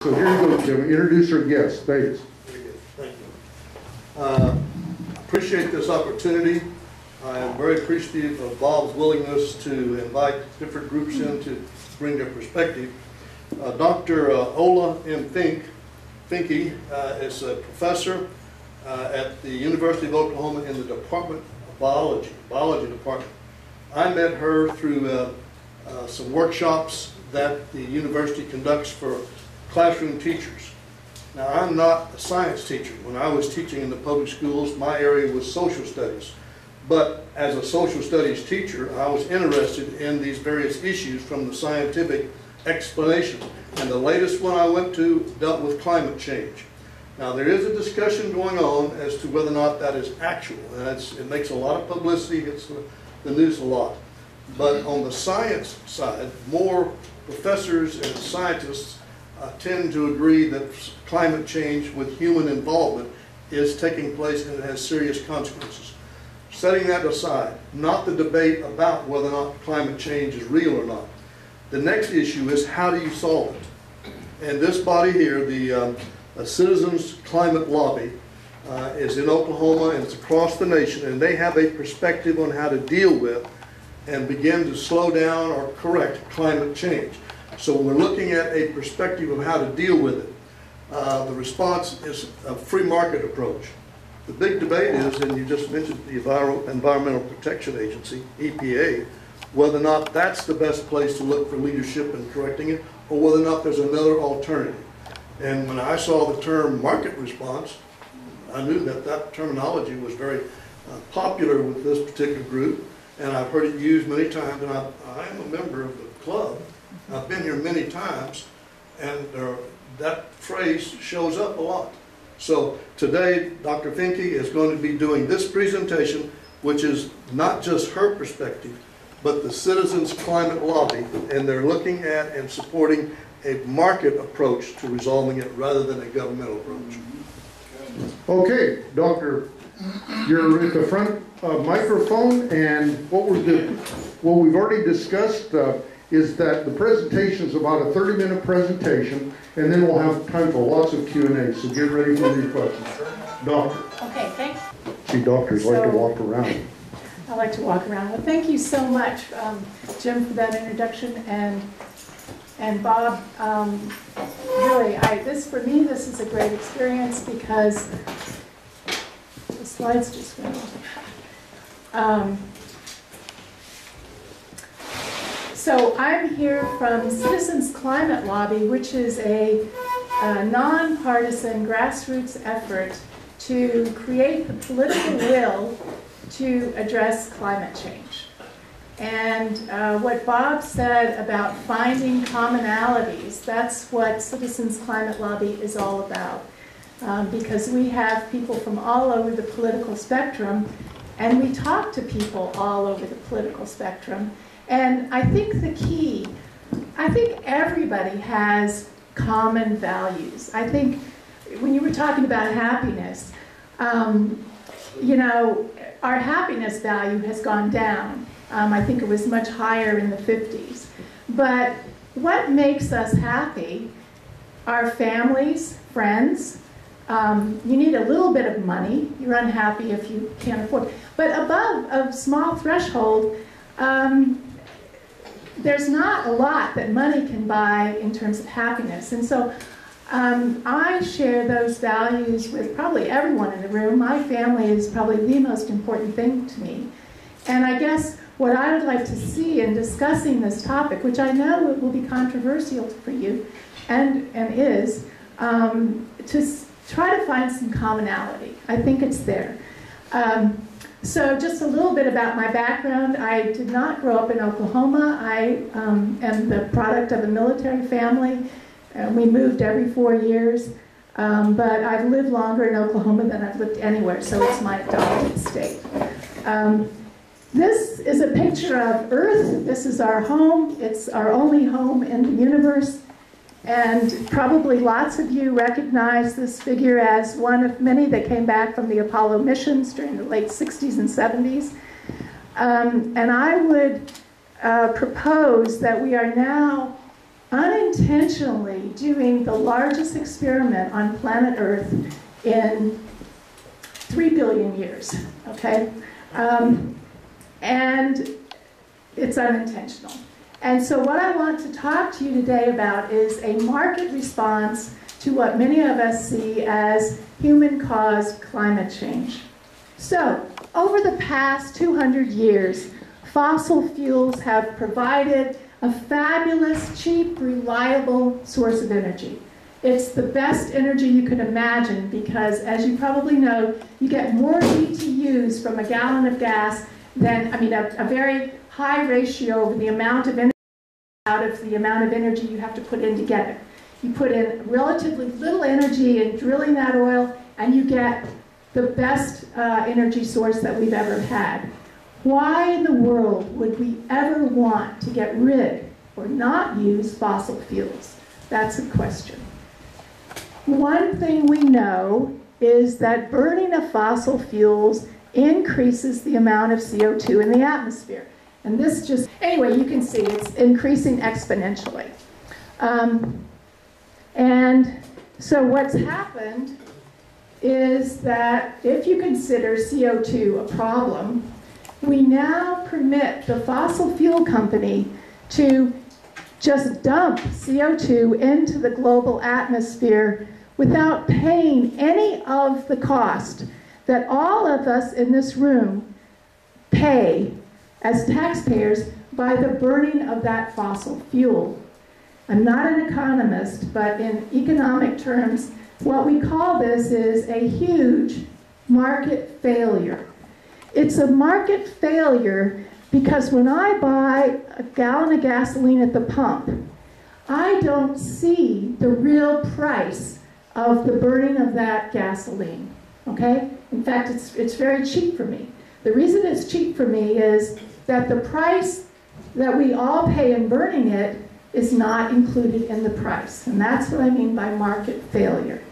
So here you go, Jim. Introduce our guest. Thanks. Very good. Thank you. Appreciate this opportunity. I am very appreciative of Bob's willingness to invite different groups in to bring their perspective. Dr. Ola M. Fincke is a professor at the University of Oklahoma in the Department of Biology Department. I met her through some workshops that the university conducts for classroom teachers. Now, I'm not a science teacher. When I was teaching in the public schools, my area was social studies. But as a social studies teacher, I was interested in these various issues from the scientific explanation. And the latest one I went to dealt with climate change. Now, there is a discussion going on as to whether or not that is actual. And it makes a lot of publicity, it's the news a lot. But on the science side, more professors and scientists tend to agree that climate change with human involvement is taking place and it has serious consequences. Setting that aside, not the debate about whether or not climate change is real or not. The next issue is how do you solve it? And this body here, the Citizens Climate Lobby, is in Oklahoma and it's across the nation, and they have a perspective on how to deal with and begin to slow down or correct climate change. So we're looking at a perspective of how to deal with it. The response is a free market approach. The big debate is, and you just mentioned the Environmental Protection Agency, EPA, whether or not that's the best place to look for leadership in correcting it, or whether or not there's another alternative. And when I saw the term market response, I knew that that terminology was very popular with this particular group, and I've heard it used many times, and I am a member of the club. I've been here many times, and that phrase shows up a lot. So today, Dr. Fincke is going to be doing this presentation, which is not just her perspective, but the Citizens Climate Lobby, and they're looking at and supporting a market approach to resolving it rather than a governmental approach. Okay, Doctor, you're at the front microphone, and what we've already discussed is that the presentation is about a 30-minute presentation, and then we'll have time for lots of Q&A, so get ready for your questions. Doctor. Okay, thanks. See, doctors like to walk around. I like to walk around. Well, thank you so much, Jim, for that introduction, and Bob. Really, for me, this is a great experience because the slides just went off. So I'm here from Citizens Climate Lobby, which is a nonpartisan grassroots effort to create the political will to address climate change. And what Bob said about finding commonalities, that's what Citizens Climate Lobby is all about. Because we have people from all over the political spectrum, and we talk to people all over the political spectrum. And I think the key, I think everybody has common values. I think when you were talking about happiness, you know, our happiness value has gone down. I think it was much higher in the 50s. But what makes us happy are families, friends. You need a little bit of money. You're unhappy if you can't afford it. But above a small threshold, there's not a lot that money can buy in terms of happiness. And so I share those values with probably everyone in the room. My family is probably the most important thing to me. And I guess what I would like to see in discussing this topic, which I know will be controversial for you, and is, to try to find some commonality. I think it's there. So just a little bit about my background. I did not grow up in Oklahoma. I am the product of a military family. We moved every 4 years. But I've lived longer in Oklahoma than I've lived anywhere, so it's my adopted state. This is a picture of Earth. This is our home. It's our only home in the universe. And probably lots of you recognize this figure as one of many that came back from the Apollo missions during the late 60s and 70s. And I would propose that we are now unintentionally doing the largest experiment on planet Earth in 3 billion years, okay? And it's unintentional. And so what I want to talk to you today about is a market response to what many of us see as human-caused climate change. So, over the past 200 years, fossil fuels have provided a fabulous, cheap, reliable source of energy. It's the best energy you could imagine because, as you probably know, you get more BTUs from a gallon of gas than, a very high ratio of the amount of energy out of the amount of energy you have to put in to get it. You put in relatively little energy in drilling that oil, and you get the best energy source that we've ever had. Why in the world would we ever want to get rid or not use fossil fuels? That's a question. One thing we know is that burning of fossil fuels increases the amount of CO2 in the atmosphere. And this just, anyway, you can see it's increasing exponentially. And so what's happened is that if you consider CO2 a problem, we now permit the fossil fuel company to just dump CO2 into the global atmosphere without paying any of the cost that all of us in this room pay as taxpayers by the burning of that fossil fuel. I'm not an economist, but in economic terms, what we call this is a huge market failure. It's a market failure because when I buy a gallon of gasoline at the pump, I don't see the real price of the burning of that gasoline, okay? In fact, it's very cheap for me. The reason it's cheap for me is that the price that we all pay in burning it is not included in the price. And that's what I mean by market failure.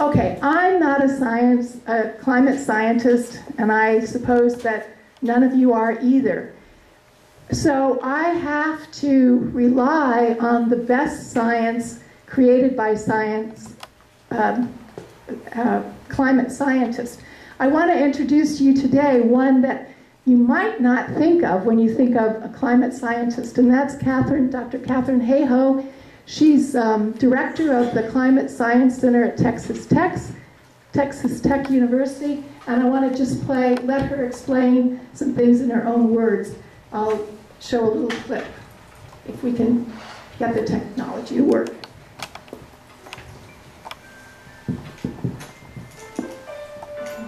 Okay, I'm not a climate scientist, and I suppose that none of you are either. So I have to rely on the best science created by climate scientists. I want to introduce to you today one that you might not think of when you think of a climate scientist, and that's Dr. Catherine Hayhoe. She's director of the Climate Science Center at Texas Tech University, and I want to just let her explain some things in her own words. I'll show a little clip, if we can get the technology to work.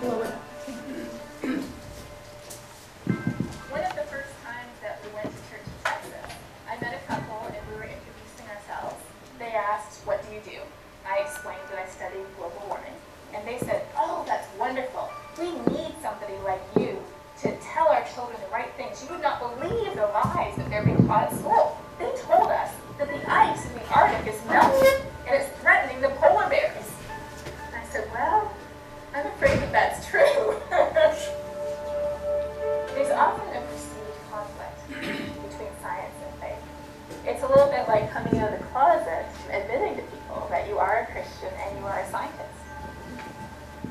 Blow it up. One of the first times that we went to church in Texas, I met a couple and we were introducing ourselves. They asked, "What do you do?" I explained that I study global warming. And they said, "Oh, that's wonderful. We need somebody like you to tell our children the right things. You would not believe the lies that they're being taught at school. They told us that the ice in the Arctic is melting and it's threatening the polar bears." And I said, "Well, I'm afraid that that's true." There's often a perceived conflict between science and faith. It's a little bit like coming out of the closet and admitting to people that you are a Christian and you are a scientist.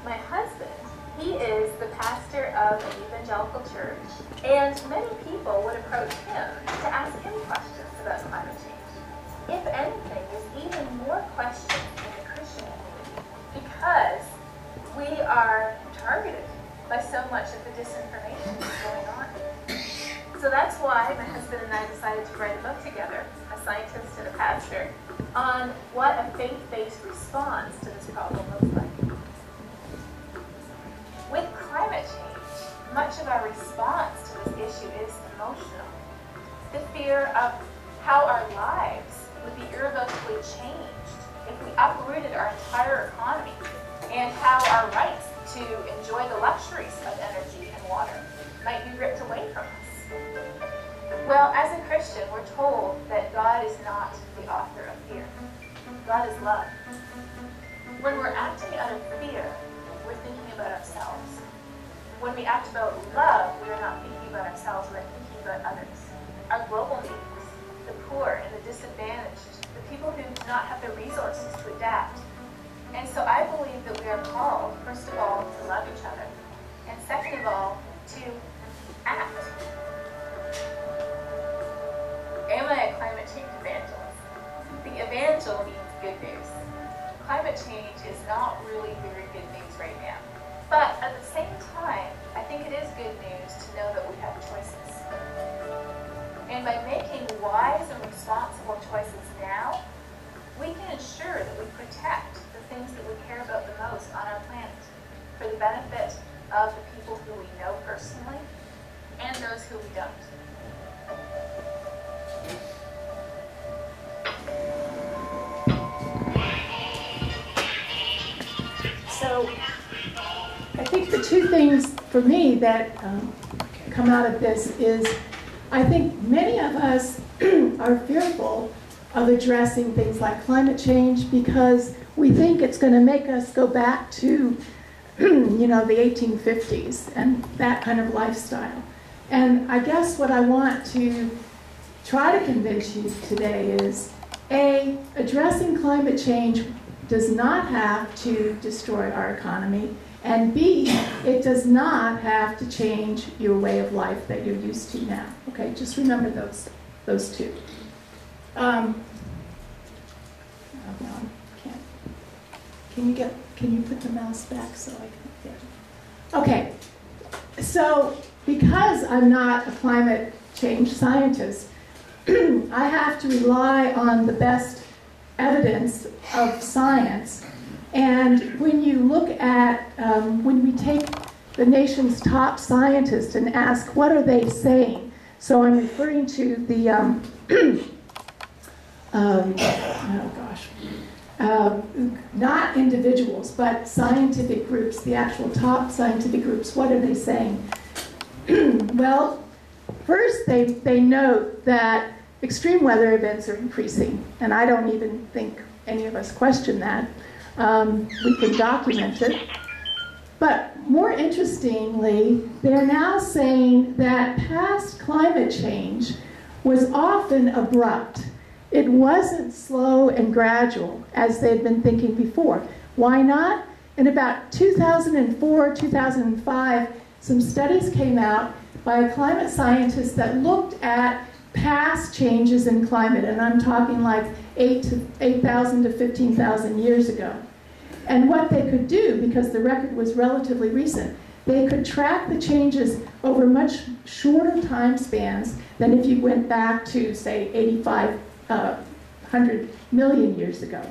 My husband, he is the pastor of an evangelical church, and many people would approach him to ask him questions about climate change. If anything, there's even more questions in the Christian community because we are targeted by so much of the disinformation that's going on. So that's why my husband and I decided to write a book together, a scientist and a pastor, on what a faith-based response to this problem looks like. With climate change, much of our response to this issue is emotional. The fear of how our lives would be irrevocably changed if we uprooted our entire economy, and how our rights to enjoy the luxuries of energy and water might be ripped away from us. Well, as a Christian, we're told that God is not the author of fear. God is love. When we're acting out of fear, we're thinking about ourselves. When we act about love, we are not thinking about ourselves, we're thinking about others, our global needs, the poor and the disadvantaged, the people who do not have the resources to adapt. And so I believe that we are called, first of all, to love each other, and second of all, to act. Am I a climate change evangelist? The evangel means good news. Climate change is not really very good news right now. But at the same time, I think it is good news to know that we have choices. And by making wise and responsible choices now, we can ensure that we protect the things that we care about the most on our planet for the benefit of the people who we know personally and those who we don't. So I think the two things for me that come out of this is I think many of us are fearful of addressing things like climate change because we think it's going to make us go back to you know, the 1850s and that kind of lifestyle. And I guess what I want to try to convince you today is, A, addressing climate change does not have to destroy our economy, and B, it does not have to change your way of life that you're used to now. Okay, just remember those two. Oh, no, can't. Can you put the mouse back so I can, yeah. Okay, so because I'm not a climate change scientist, I have to rely on the best evidence of science. And when you look at, when we take the nation's top scientists and ask, what are they saying? So I'm referring to the, oh gosh, not individuals, but scientific groups, the actual top scientific groups, what are they saying? Well, first they note that extreme weather events are increasing, and I don't even think any of us question that. We can document it. But more interestingly, they're now saying that past climate change was often abrupt. It wasn't slow and gradual, as they'd been thinking before. Why not? In about 2004, 2005, some studies came out by a climate scientist that looked at past changes in climate, and I'm talking like 8,000 to 15,000 years ago. And what they could do, because the record was relatively recent, they could track the changes over much shorter time spans than if you went back to, say, 8,500 million years ago.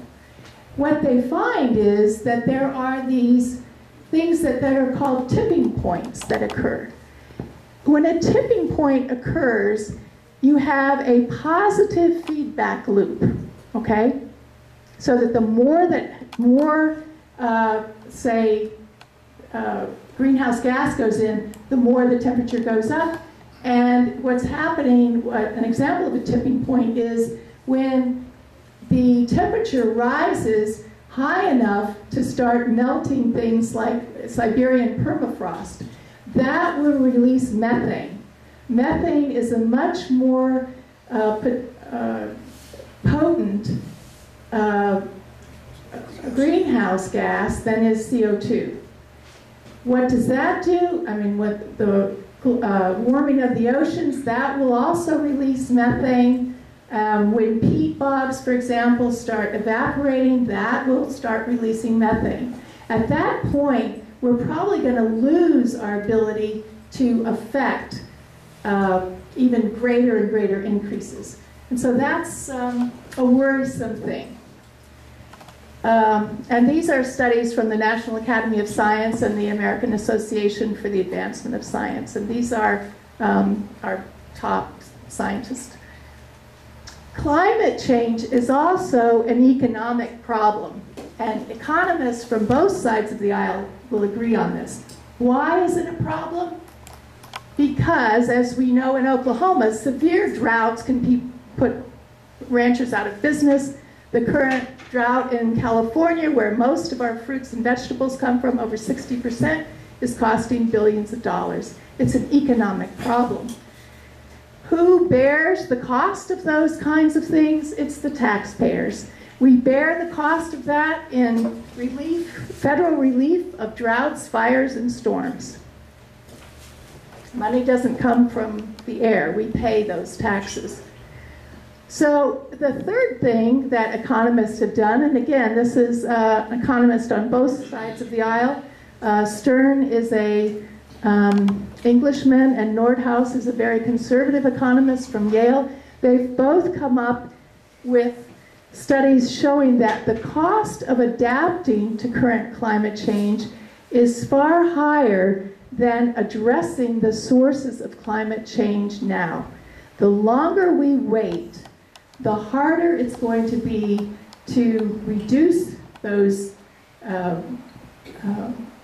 What they find is that there are these things that are called tipping points that occur. When a tipping point occurs, you have a positive feedback loop, okay? So that the more greenhouse gas goes in, the more the temperature goes up. And what's happening, an example of a tipping point is when the temperature rises high enough to start melting things like Siberian permafrost, that will release methane. Methane is a much more potent greenhouse gas than is CO2. What does that do? I mean, with the warming of the oceans, that will also release methane. When peat bogs, for example, start evaporating, that will start releasing methane. At that point, we're probably going to lose our ability to affect even greater and greater increases. And so that's a worrisome thing. And these are studies from the National Academy of Science and the American Association for the Advancement of Science. And these are our top scientists. Climate change is also an economic problem. And economists from both sides of the aisle will agree on this. Why is it a problem? Because, as we know in Oklahoma, severe droughts can put ranchers out of business. The current drought in California, where most of our fruits and vegetables come from, over 60%, is costing billions of dollars. It's an economic problem. Who bears the cost of those kinds of things? It's the taxpayers. We bear the cost of that in relief, federal relief of droughts, fires, and storms. Money doesn't come from the air. We pay those taxes. So the third thing that economists have done, and again, this is an economist on both sides of the aisle. Stern is a Englishman, and Nordhaus is a very conservative economist from Yale. They've both come up with studies showing that the cost of adapting to current climate change is far higher than addressing the sources of climate change now. The longer we wait, the harder it's going to be to reduce those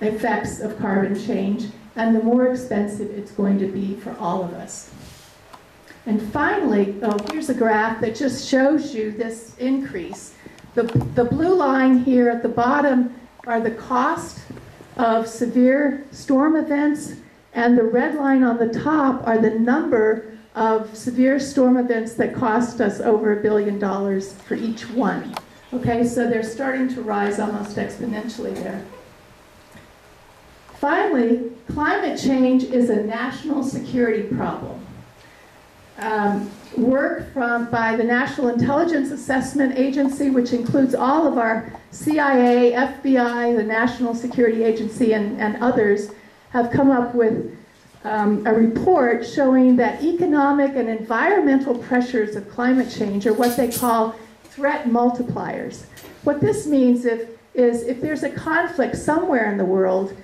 effects of carbon change, and the more expensive it's going to be for all of us. And finally, here's a graph that just shows you this increase. The blue line here at the bottom are the cost of severe storm events, and the red line on the top are the number of severe storm events that cost us over $1 billion for each one. Okay, so they're starting to rise almost exponentially there. Finally, climate change is a national security problem. Work by the National Intelligence Assessment Agency, which includes all of our CIA, FBI, the National Security Agency, and others, have come up with a report showing that economic and environmental pressures of climate change are what they call threat multipliers. What this means is if there's a conflict somewhere in the world,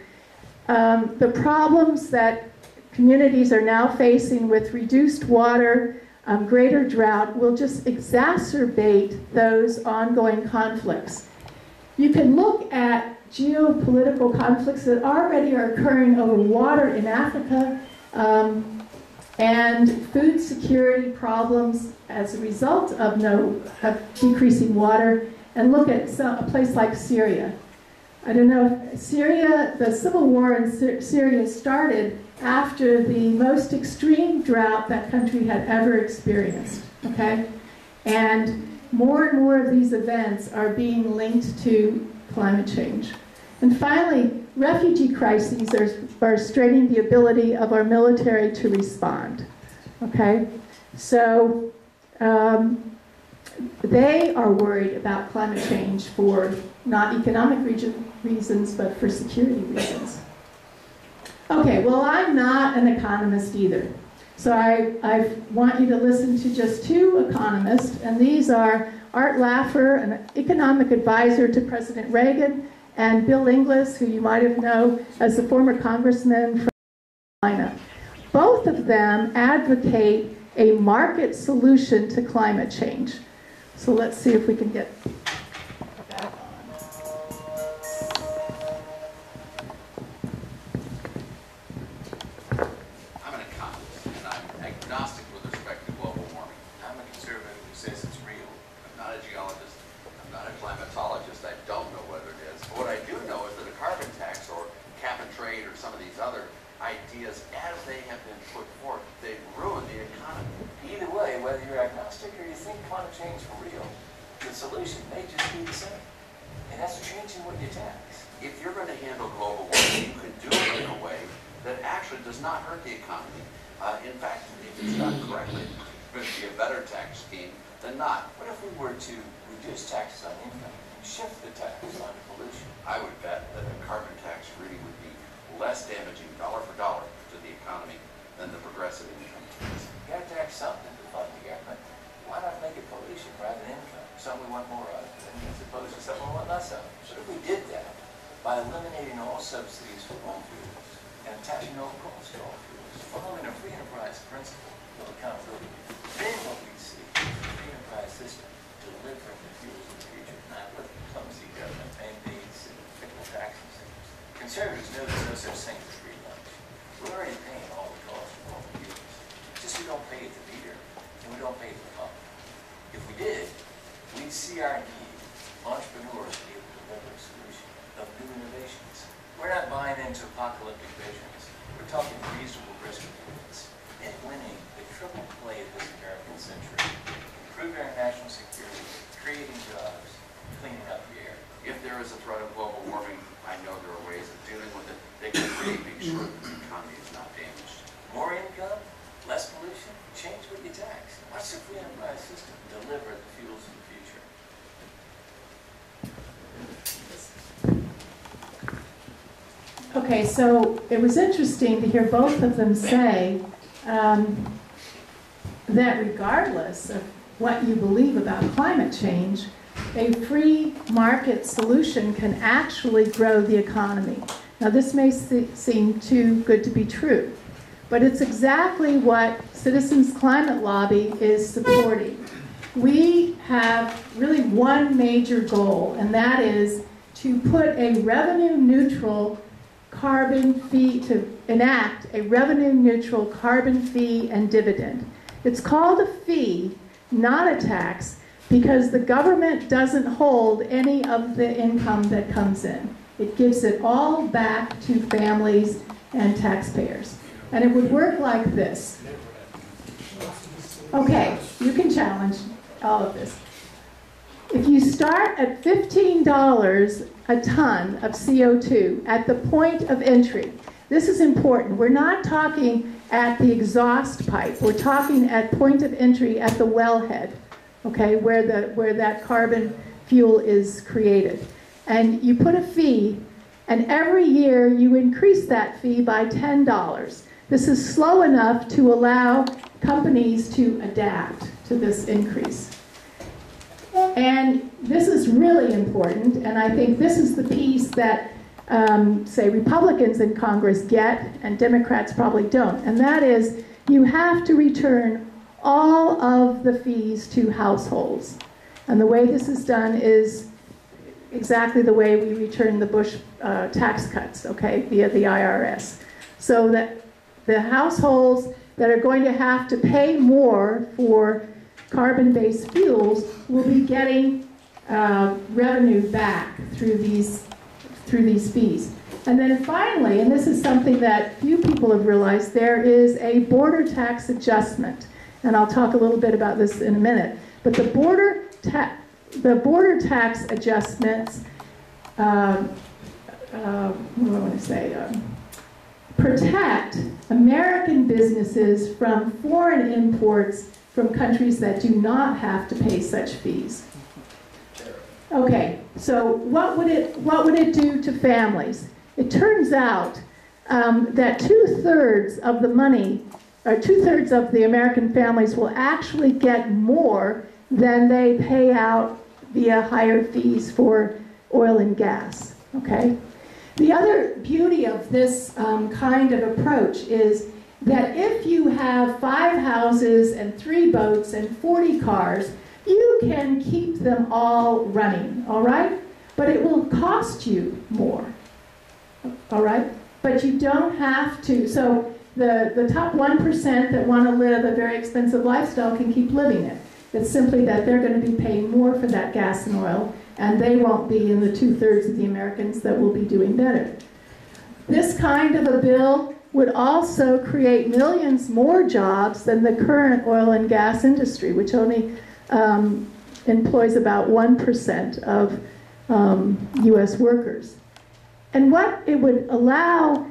the problems that communities are now facing with reduced water, greater drought, will just exacerbate those ongoing conflicts. You can look at geopolitical conflicts that already are occurring over water in Africa, and food security problems as a result of decreasing water, and look at a place like Syria. I don't know if Syria, the civil war in Syria started after the most extreme drought that country had ever experienced, okay? And more of these events are being linked to climate change. And finally, refugee crises are straining the ability of our military to respond, okay? So they are worried about climate change for not economic reasons, but for security reasons. Okay, well, I'm not an economist either. So I want you to listen to just two economists, and these are Art Laffer, an economic advisor to President Reagan, and Bill Inglis, who you might have known as the former congressman from Carolina. Both of them advocate a market solution to climate change. So let's see if we can get that on. I'm an economist, and I'm agnostic with respect to global warming. I'm a conservative who says it's real. I'm not a geologist. I'm not a climatologist. I don't know whether it is. But what I do know is that a carbon tax or cap and trade or some of these other ideas, as they have been put forth, they ruin the economy. Either way, whether you're agnostic or you think climate change is real, the solution may just be the same. And that's changing what you tax. If you're going to handle global warming, you can do it in a way that actually does not hurt the economy. In fact, if it's done correctly, it's going to be a better tax scheme than not. What if we were to reduce taxes on income and shift the tax on pollution? I would bet that a carbon tax really would be less damaging dollar for dollar to the economy than the progressive income tax. You got to tax something to fund the government. Why not make it pollution rather than income? Something we want more of, as opposed to something we want less of. But if we did that by eliminating all subsidies for all fuels and attaching no cost to all fuels, following a free enterprise principle of accountability, then what we see is a free enterprise system delivering the fuels of the future, not with clumsy government mandates and fickle tax incentives. Conservatives know there's no such thing as free lunch. We're already paying all the costs of all the fuels. Just we don't pay at the meter and we don't pay at the pump. If we did, we'd see our need entrepreneurs to be able to deliver a solution of new innovations. We're not buying into apocalyptic visions. We're talking reasonable risk agreements and winning the triple play there is a threat of global warming, I know there are ways of dealing with it. They can really make sure that the economy is not damaged. More income, less pollution, change what you tax. Watch the free enterprise system deliver the fuels of the future. Okay, so it was interesting to hear both of them say that regardless of what you believe about climate change, a free market solution can actually grow the economy. Now this may seem too good to be true, but it's exactly what Citizens Climate Lobby is supporting. We have really one major goal, and that is to put a revenue-neutral carbon fee, to enact a revenue-neutral carbon fee and dividend. It's called a fee, not a tax, because the government doesn't hold any of the income that comes in. It gives it all back to families and taxpayers. And it would work like this. Okay, you can challenge all of this. If you start at $15 a ton of CO2 at the point of entry, this is important. We're not talking at the exhaust pipe. We're talking at point of entry at the wellhead, okay, where that carbon fuel is created. And you put a fee, and every year you increase that fee by $10. This is slow enough to allow companies to adapt to this increase. And this is really important, and I think this is the piece that, say, Republicans in Congress get, and Democrats probably don't, and that is you have to return all of the fees to households. And the way this is done is exactly the way we return the Bush tax cuts, okay, via the IRS. So that the households that are going to have to pay more for carbon-based fuels will be getting revenue back through these fees. And then finally, and this is something that few people have realized, there is a border tax adjustment. And I'll talk a little bit about this in a minute. But the border tax adjustments, what do I want to say, protect American businesses from foreign imports from countries that do not have to pay such fees. Okay, so what would it do to families? It turns out that 2/3 of the money, or 2/3 of the American families will actually get more than they pay out via higher fees for oil and gas, okay? The other beauty of this kind of approach is that if you have 5 houses and 3 boats and 40 cars, you can keep them all running, all right? But it will cost you more, all right? But you don't have to. So the top 1% that want to live a very expensive lifestyle can keep living it. It's simply that they're going to be paying more for that gas and oil, and they won't be in the 2/3 of the Americans that will be doing better. This kind of a bill would also create millions more jobs than the current oil and gas industry, which only employs about 1% of U.S. workers. And what it would allow,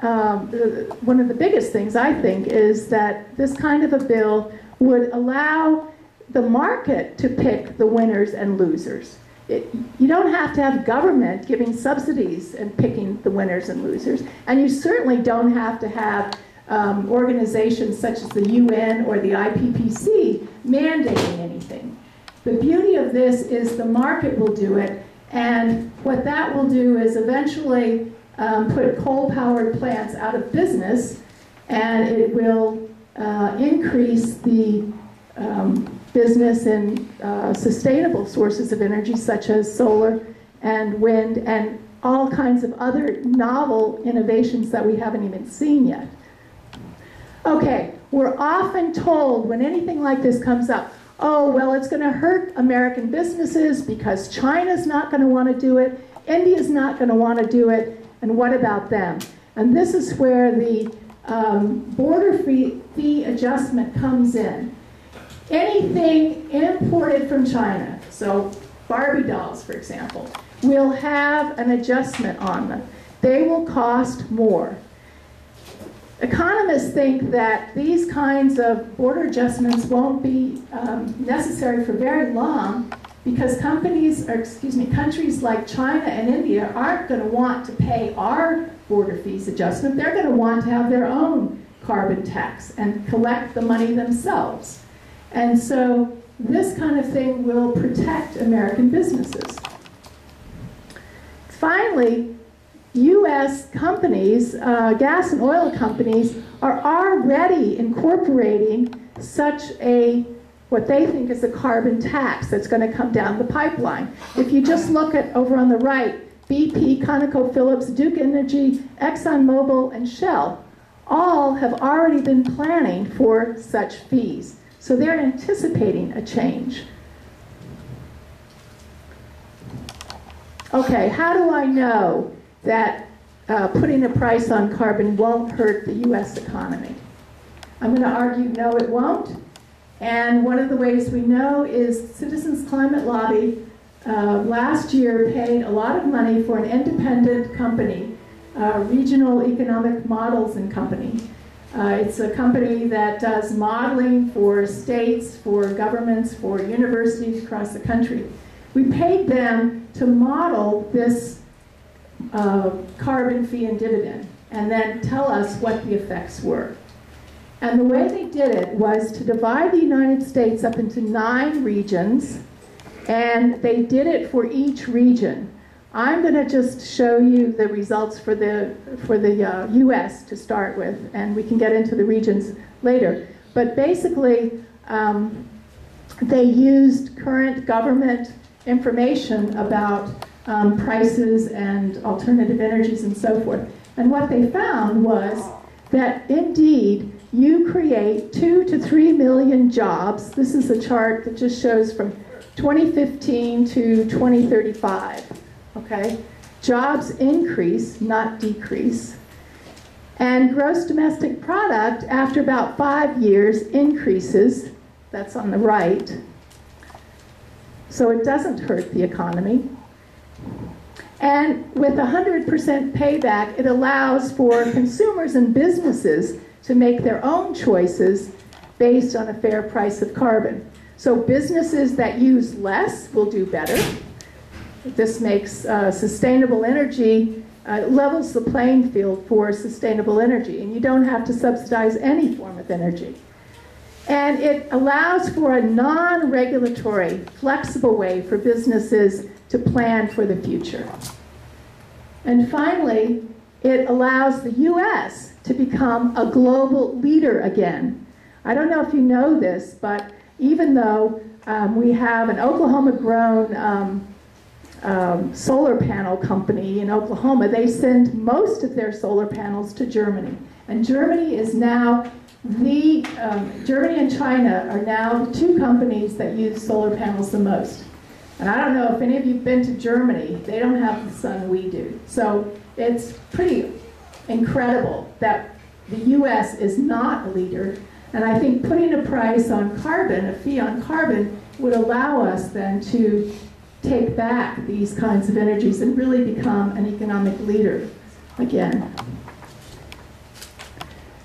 one of the biggest things I think, is that this kind of a bill would allow the market to pick the winners and losers. You don't have to have government giving subsidies and picking the winners and losers, and you certainly don't have to have organizations such as the UN or the IPPC mandating anything. The beauty of this is the market will do it, and what that will do is eventually put coal-powered plants out of business, and it will increase the business in sustainable sources of energy such as solar and wind and all kinds of other novel innovations that we haven't even seen yet. Okay, we're often told when anything like this comes up, oh, well, it's going to hurt American businesses because China's not going to want to do it, India's not going to want to do it, and what about them? And this is where the border fee adjustment comes in. Anything imported from China, so Barbie dolls, for example, will have an adjustment on them. They will cost more. Economists think that these kinds of border adjustments won't be necessary for very long because countries like China and India aren't going to want to pay our border fees adjustment. They're going to want to have their own carbon tax and collect the money themselves. And so this kind of thing will protect American businesses. Finally, U.S. companies, gas and oil companies, are already incorporating such a, what they think is a carbon tax that's going to come down the pipeline. If you just look at over on the right, BP, ConocoPhillips, Duke Energy, ExxonMobil, and Shell all have already been planning for such fees. So they're anticipating a change. Okay, how do I know that putting a price on carbon won't hurt the U.S. economy? I'm going to argue no, it won't. And one of the ways we know is Citizens Climate Lobby last year paid a lot of money for an independent company, Regional Economic Models and Company. It's a company that does modeling for states, for governments, for universities across the country. We paid them to model this carbon fee and dividend and then tell us what the effects were. And the way they did it was to divide the United States up into 9 regions, and they did it for each region. I'm going to just show you the results for the U.S. to start with, and we can get into the regions later. But basically, they used current government information about prices and alternative energies and so forth. And what they found was that indeed you create 2 to 3 million jobs. This is a chart that just shows from 2015 to 2035. Okay? Jobs increase, not decrease. And gross domestic product, after about 5 years, increases. That's on the right. So it doesn't hurt the economy. And with 100% payback, it allows for consumers and businesses to make their own choices based on a fair price of carbon. So businesses that use less will do better. This makes sustainable energy, levels the playing field for sustainable energy, and you don't have to subsidize any form of energy. And it allows for a non-regulatory, flexible way for businesses to plan for the future. And finally, it allows the U.S. to become a global leader again. I don't know if you know this, but even though we have an Oklahoma-grown solar panel company in Oklahoma, they send most of their solar panels to Germany. And Germany is now Germany and China are now the 2 companies that use solar panels the most. And I don't know if any of you have been to Germany, they don't have the sun we do. So it's pretty incredible that the US is not a leader. And I think putting a price on carbon, a fee on carbon, would allow us then to take back these kinds of energies and really become an economic leader again.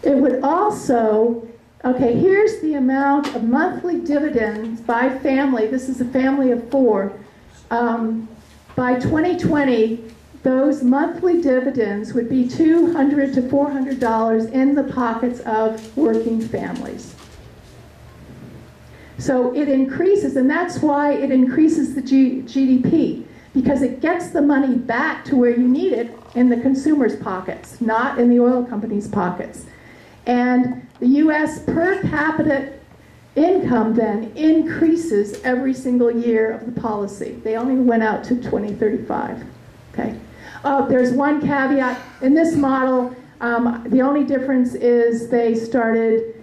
It would also, okay, here's the amount of monthly dividends by family. This is a family of 4. By 2020, those monthly dividends would be $200 to $400 in the pockets of working families. So it increases, and that's why it increases the GDP, because it gets the money back to where you need it in the consumer's pockets, not in the oil company's pockets. And the U.S. per capita income then increases every single year of the policy. They only went out to 2035. Okay. There's one caveat. In this model, the only difference is they started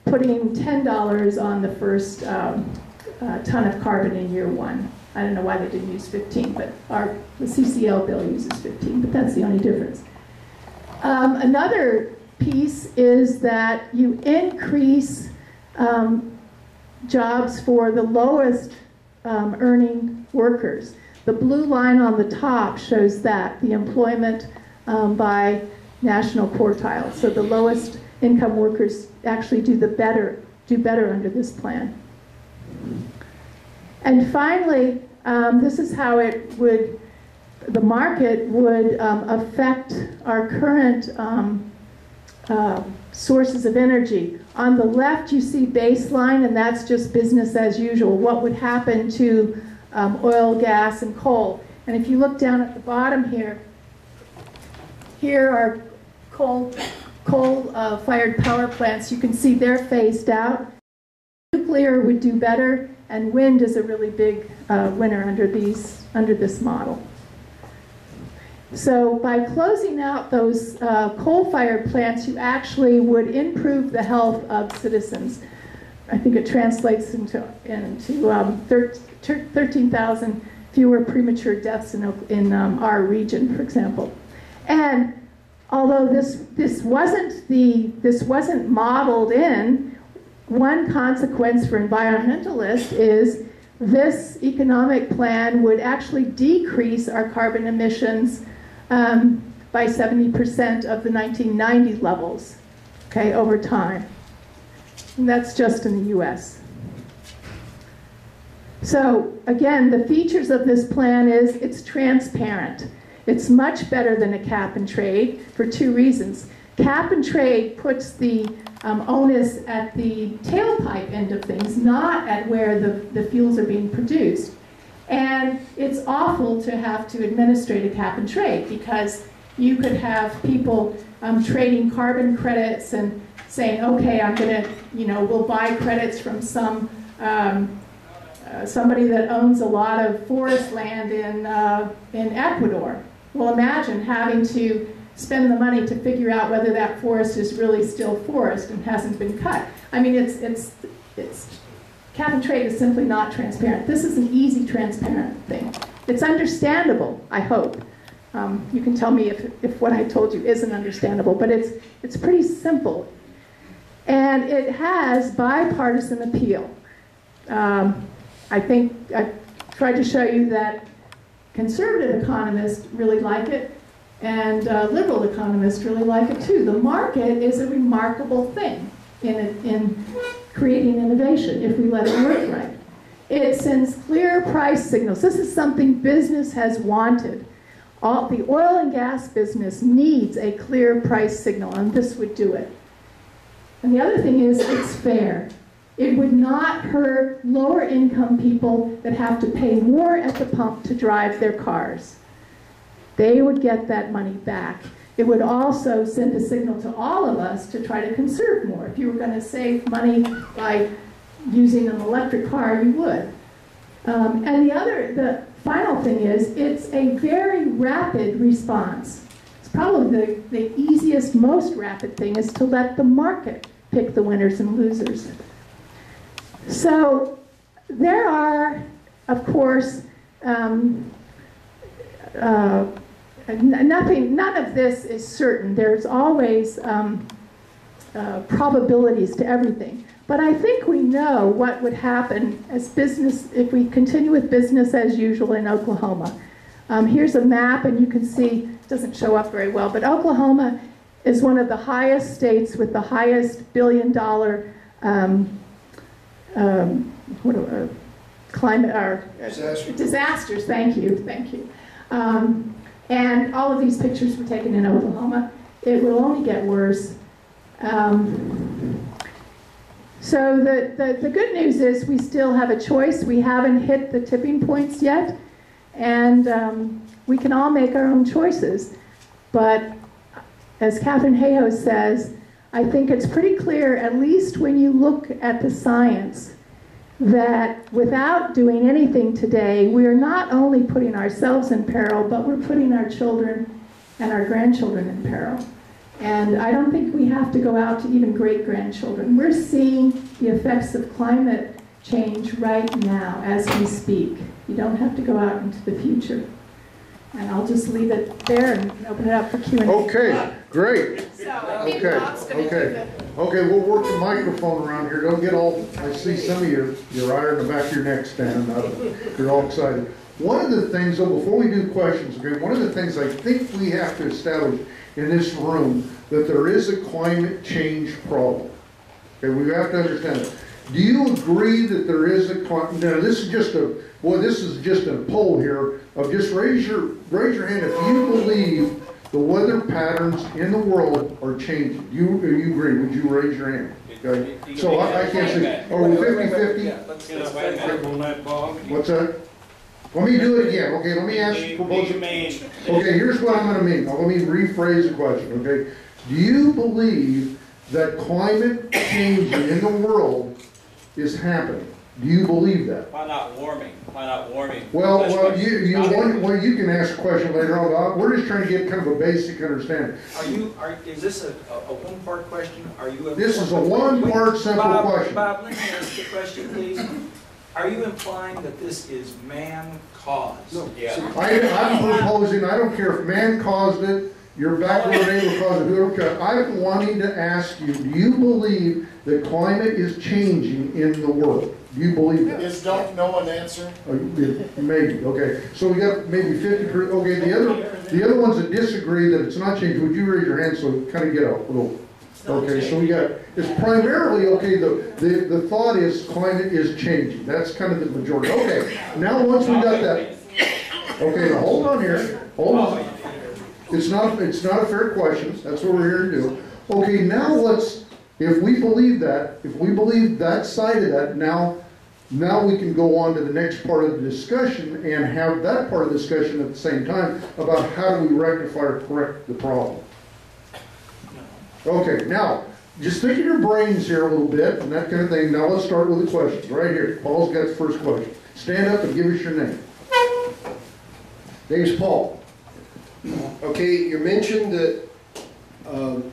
putting $10 on the first ton of carbon in year 1. I don't know why they didn't use 15, but the CCL bill uses 15, but that's the only difference. Another piece is that you increase jobs for the lowest earning workers. The blue line on the top shows that, the employment by national quartile. So the lowest income workers actually do better under this plan. And finally, this is how the market would affect our current sources of energy. On the left, you see baseline, and that's just business as usual. What would happen to oil, gas, and coal? And if you look down at the bottom here, here are coal-fired power plants. You can see they're phased out. Nuclear would do better, and wind is a really big winner under this model. So by closing out those coal-fired plants, you actually would improve the health of citizens. I think it translates into 13,000 fewer premature deaths in our region, for example. And although this wasn't modeled in, one consequence for environmentalists is this economic plan would actually decrease our carbon emissions by 70% of the 1990 levels, okay, over time. And that's just in the US. So again, the features of this plan is it's transparent. It's much better than a cap and trade for two reasons. Cap and trade puts the onus at the tailpipe end of things, not at where the fuels are being produced. And it's awful to have to administrate a cap and trade, because you could have people trading carbon credits and saying, okay, I'm going to, we'll buy credits from somebody that owns a lot of forest land in Ecuador. Well, imagine having to spend the money to figure out whether that forest is really still forest and hasn't been cut. I mean, it's cap and trade is simply not transparent. This is an easy, transparent thing. It's understandable, I hope. You can tell me if what I told you isn't understandable, but it's pretty simple. And it has bipartisan appeal. I think I tried to show you that conservative economists really like it, and liberal economists really like it too. The market is a remarkable thing in creating innovation if we let it work right. It sends clear price signals. This is something business has wanted. The oil and gas business needs a clear price signal, and this would do it. And the other thing is it's fair. It would not hurt lower income people that have to pay more at the pump to drive their cars. They would get that money back. It would also send a signal to all of us to try to conserve more. If you were going to save money by using an electric car, you would. And the final thing is, it's a very rapid response. It's probably the easiest, most rapid thing is to let the market pick the winners and losers. So there are, of course, none of this is certain. There's always probabilities to everything. But I think we know what would happen as business, if we continue with business as usual in Oklahoma. Here's a map, and you can see, it doesn't show up very well, but Oklahoma is one of the highest states with the highest billion-dollar disasters. Thank you. And all of these pictures were taken in Oklahoma. It will only get worse. So the good news is we still have a choice. We haven't hit the tipping points yet, and we can all make our own choices. But as Catherine Hayhoe says, I think it's pretty clear, at least when you look at the science, that without doing anything today, we are not only putting ourselves in peril, but we're putting our children and our grandchildren in peril. And I don't think we have to go out to even great-grandchildren. We're seeing the effects of climate change right now as we speak. You don't have to go out into the future. And I'll just leave it there and open it up for Q&A. Okay, great. So I think Bob's going to do the Okay, we'll work the microphone around here. Don't get all, I see some of your eye in the back of your neck standing up. You're all excited. One of the things, though, before we do questions, okay, one of the things I think we have to establish in this room, that there is a climate change problem. Okay, we have to understand it. Do you agree that there is a climate, now this is just a, boy, this is just a poll here of just raise your hand if you believe the weather patterns in the world are changing. Do you agree? Would you raise your hand? Okay. So I can't say, are we 50-50? What's that? Let me do it again. Okay, let me ask you proposal. Okay, here's what I'm going to mean. Now, let me rephrase the question, okay? Do you believe that climate changing in the world is happening? Do you believe that? Why not warming? Why not warming? Well, you can ask a question later on. We're just trying to get kind of a basic understanding. Is this a one-part question? This is a one-part simple question. Bob, let me ask the question, please. Are you implying that this is man-caused? No. Yeah. I'm proposing, I don't care if man caused it, your backward neighbor caused it, whoever caused it. I'm wanting to ask you, do you believe that climate is changing in the world? Do you believe that? Is don't know an answer? Maybe, okay. So we got maybe 50%. Okay, the other ones that disagree that it's not changing, would you raise your hand so we kind of get a little... Okay, so we got, it's primarily, okay, the thought is climate is changing. That's kind of the majority. Okay, now once we got that, okay, now hold on here, hold on. It's not a fair question. That's what we're here to do. Okay, now let's, if we believe that side of that, now we can go on to the next part of the discussion and have that part of the discussion at the same time about how do we rectify or correct the problem. Okay, now, just think in your brains here a little bit and that kind of thing. Now let's start with the questions. Right here, Paul's got the first question. Stand up and give us your name. Name's Paul. Okay, you mentioned that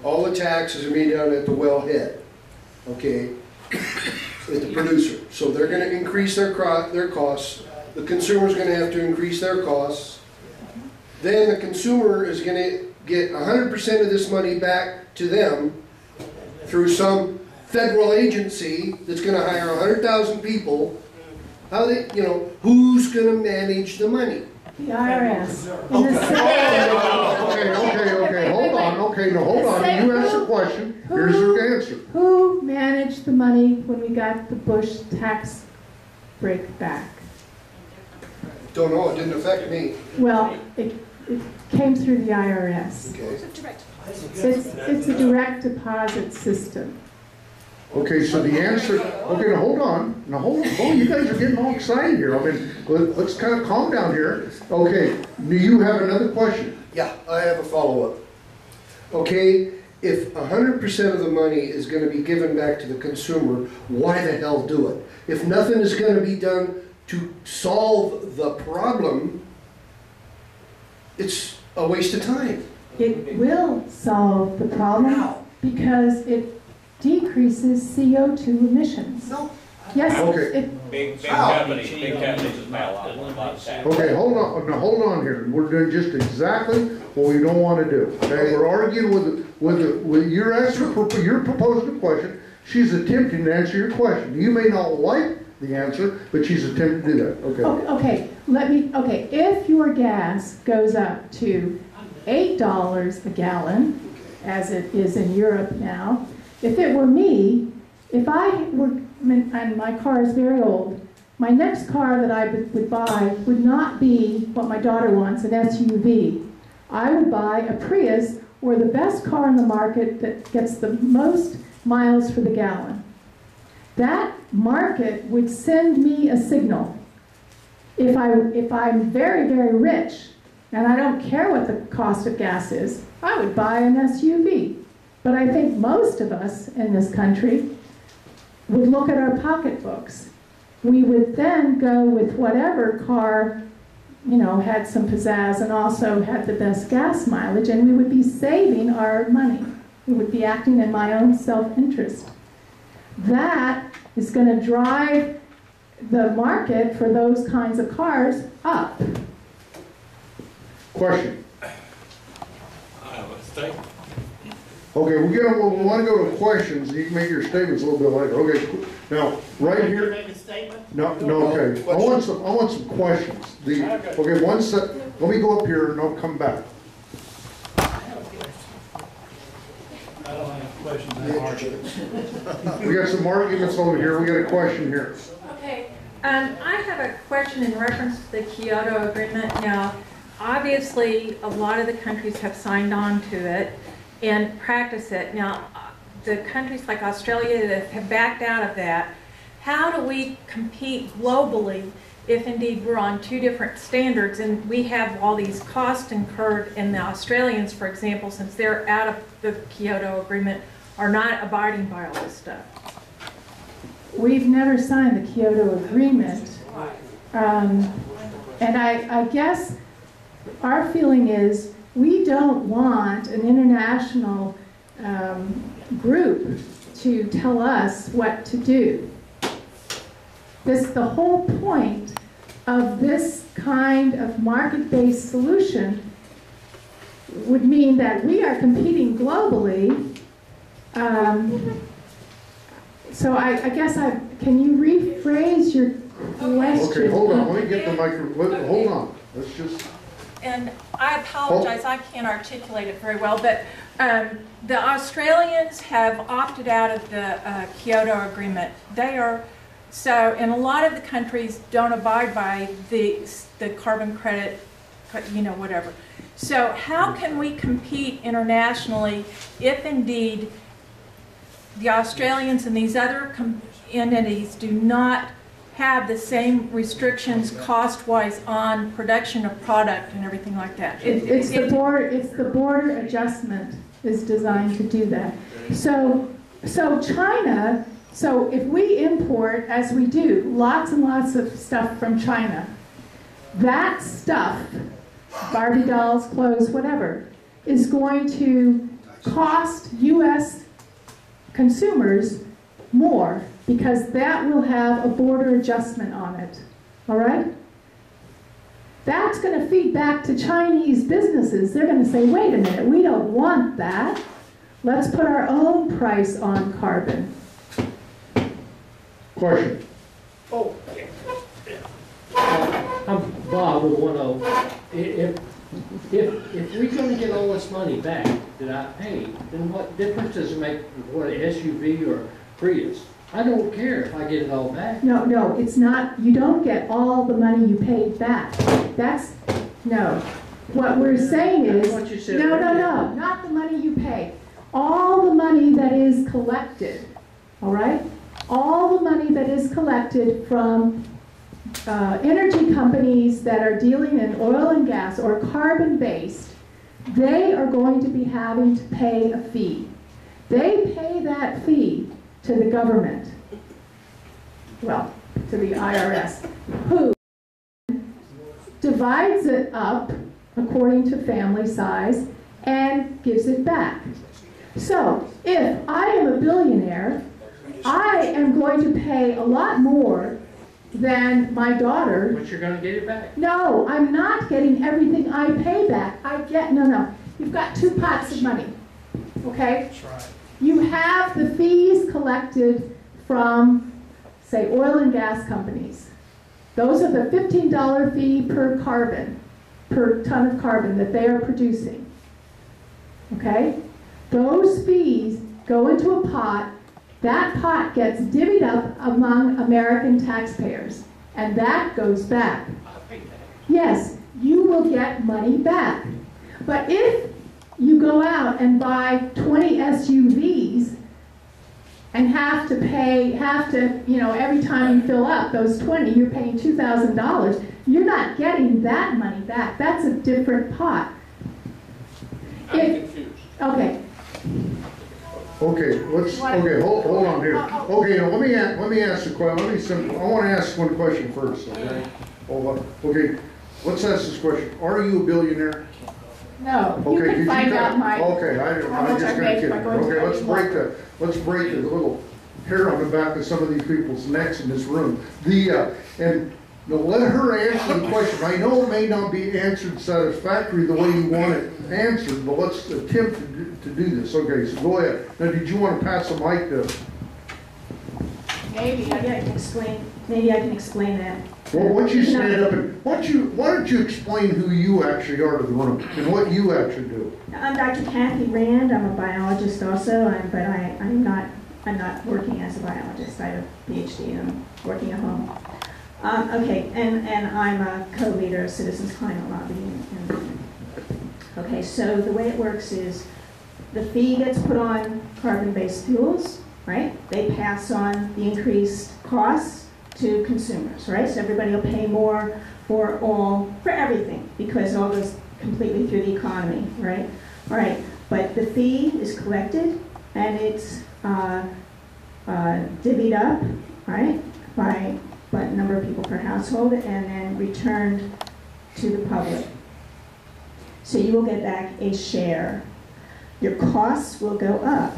all the taxes are made down at the wellhead, okay, at the producer. So they're going to increase their costs. The consumer's going to have to increase their costs. Then the consumer is going to get 100% of this money back to them through some federal agency that's going to hire 100,000 people. How they, who's going to manage the money? The IRS. Okay, hold on. Okay, no, hold on. You asked a question. Here's your answer. Who managed the money when we got the Bush tax break back? Don't know. It didn't affect me. Well, it came through the IRS. Okay. It's a direct deposit system. Okay, so the answer, okay, now hold on. Now hold on. Oh, you guys are getting all excited here. I mean, let's kind of calm down here. Okay, do you have another question? Yeah, I have a follow-up. Okay, if 100% of the money is going to be given back to the consumer, why the hell do it? If nothing is going to be done to solve the problem, it's a waste of time. It will solve the problem because it decreases CO2 emissions. No. Yes. Okay. Big companies just pay a lot of tax. Okay, hold on. Now hold on here. We're doing just exactly what we don't want to do. Okay, we're arguing with your answer. You're proposing a question. She's attempting to answer your question. You may not like the answer, but she's attempting to do that. Okay. Okay. If your gas goes up to $8 a gallon, as it is in Europe now, if it were me, if I were, and my car is very old, my next car that I would buy would not be what my daughter wants, an SUV. I would buy a Prius or the best car in the market that gets the most miles for the gallon. That market would send me a signal. If I'm very, very rich, and I don't care what the cost of gas is, I would buy an SUV. But I think most of us in this country would look at our pocketbooks. We would then go with whatever car, had some pizzazz and also had the best gas mileage, and we would be saving our money. We would be acting in my own self-interest. That is going to drive the market for those kinds of cars up. Question. I have a statement. Okay, we want to go to questions, you can make your statements a little bit later. Okay, now, right here. Make a statement? No, okay, I want some questions. Okay, one sec, let me go up here and I'll come back. I don't have questions, I have arguments. We got some arguments over here, we got a question here. Okay, I have a question in reference to the Kyoto Agreement. Now, obviously, a lot of the countries have signed on to it and practice it. Now, the countries like Australia that have backed out of that, how do we compete globally if indeed we're on two different standards and we have all these costs incurred, and the Australians, for example, since they're out of the Kyoto Agreement, are not abiding by all this stuff? We've never signed the Kyoto Agreement. And I guess our feeling is we don't want an international group to tell us what to do. The whole point of this kind of market-based solution would mean that we are competing globally. So I guess can you rephrase your question? Okay, hold on, let me get the microphone, hold on, let's just. And I apologize, I can't articulate it very well, but the Australians have opted out of the Kyoto Agreement. And a lot of the countries don't abide by the carbon credit, whatever. So how can we compete internationally if indeed the Australians and these other entities do not have the same restrictions cost-wise on production of product and everything like that? It's the border adjustment is designed to do that. So China. So if we import, as we do, lots and lots of stuff from China, that stuff, Barbie dolls, clothes, whatever, is going to cost U.S. consumers more because that will have a border adjustment on it, all right? That's going to feed back to Chinese businesses. They're going to say, wait a minute, we don't want that. Let's put our own price on carbon. Question. Oh, I'm Bob with 10. If we're going to get all this money back that I paid, then what difference does it make what an SUV or Prius? I don't care if I get it all back. No, it's not. You don't get all the money you paid back. No. What we're saying is, what you said no, not the money you pay. All the money that is collected, all right? All the money that is collected from energy companies that are dealing in oil and gas or carbon-based, they are going to be having to pay a fee. They pay that fee to the government, well, to the IRS, who divides it up according to family size and gives it back. So if I am a billionaire, I am going to pay a lot more than my daughter. But you're going to get it back. No, I'm not getting everything I pay back. No. You've got two pots of money, okay? That's right. You have the fees collected from, say, oil and gas companies. Those are the $15 fee per ton of carbon that they are producing, okay? Those fees go into a pot. That pot gets divvied up among American taxpayers, and that goes back. Yes, you will get money back. But if you go out and buy 20 SUVs and have to, every time you fill up those 20, you're paying $2,000, you're not getting that money back. That's a different pot. I'm confused. Okay. Okay, hold on here. Okay, now let me ask a question. I want to ask one question first, okay? Hold on. Okay, let's ask this question. Are you a billionaire? No, you Okay, can find out my. Okay, I'm just gonna kid. Okay, let's break the little hair on the back of some of these people's necks in this room. And No, let her answer the question. I know it may not be answered satisfactorily the way you want it answered, but let's attempt to do this. Okay, so go ahead. Now, did you want to pass the mic to? Maybe I can explain. Maybe I can explain that. Well, why don't you stand up and why don't you explain who you actually are to the room and what you actually do? I'm Dr. Kathy Rand. I'm a biologist also, but I'm not working as a biologist. I have a Ph.D. and I'm working at home. Okay, and I'm a co-leader of Citizens Climate Lobby. Okay, so the way it works is the fee gets put on carbon-based fuels, right? They pass on the increased costs to consumers, right? So everybody will pay more for everything because it all goes completely through the economy, right? All right, but the fee is collected and it's divvied up, right, by number of people per household and then returned to the public. So you will get back a share. Your costs will go up,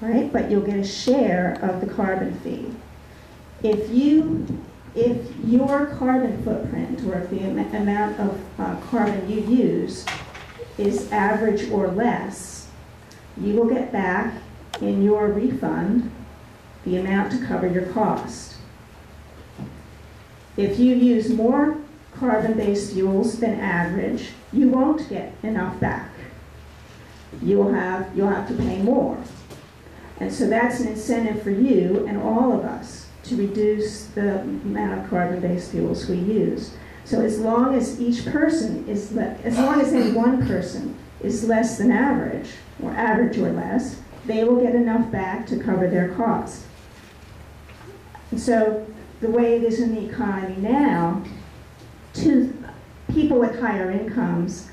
right? But you'll get a share of the carbon fee. If your carbon footprint or if the amount of carbon you use is average or less, you will get back in your refund the amount to cover your cost. If you use more carbon-based fuels than average, you won't get enough back. You'll have to pay more. And so that's an incentive for you and all of us to reduce the amount of carbon-based fuels we use. So as long as any one person is less than average, or average or less, they will get enough back to cover their cost. And so the way it is in the economy now, people with higher incomes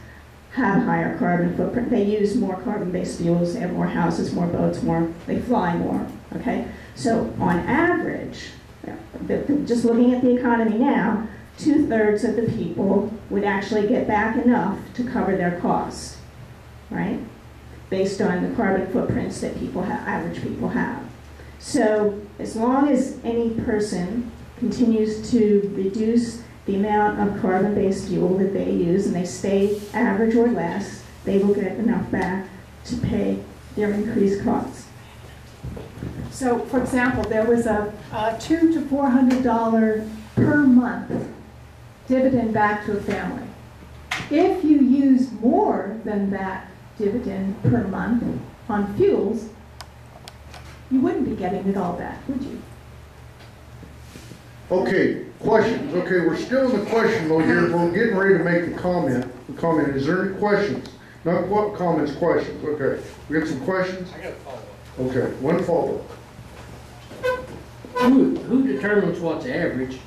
have higher carbon footprint. They use more carbon-based fuels, they have more houses, more boats, they fly more, okay? So on average, just looking at the economy now, 2/3 of the people would actually get back enough to cover their cost, right? Based on the carbon footprints that average people have. So as long as any person continues to reduce the amount of carbon-based fuel that they use and they stay average or less, they will get enough back to pay their increased costs. So, for example, there was a $200 to $400 per month dividend back to a family. If you use more than that dividend per month on fuels, you wouldn't be getting it all back, would you? Okay, questions. Okay, we're still in the question mode here. We're getting ready to make the comment. Is there any questions? Not what comments, questions. Okay, we got some questions? I got a follow-up. Okay, one follow-up. Who determines what's average?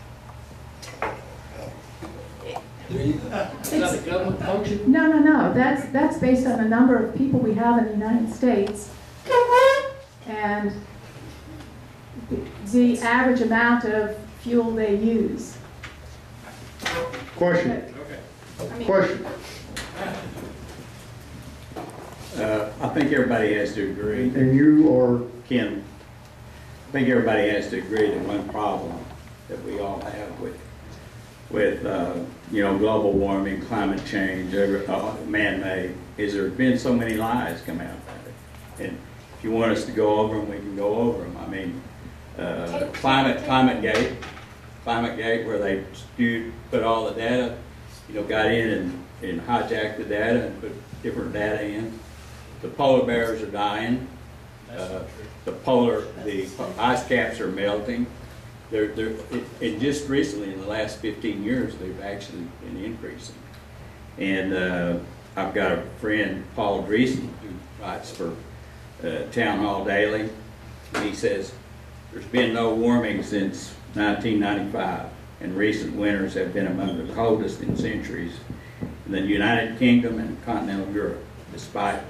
Is that a government function? No. That's based on the number of people we have in the United States and the average amount of fuel they use. Question. Okay. Question. I think everybody has to agree. And you are? Ken, I think everybody has to agree that one problem that we all have with global warming, climate change, man-made, is there have been so many lies come out about it. And if you want us to go over them, we can go over them. I mean, ClimateGate, where they put all the data, got in and hijacked the data and put different data in. The polar bears are dying. The ice caps are melting. And just recently, in the last 15 years, they've actually been increasing. And I've got a friend, Paul Dreesen, who writes for Town Hall Daily. And he says, there's been no warming since 1995, and recent winters have been among the coldest in centuries in the United Kingdom and continental Europe, despite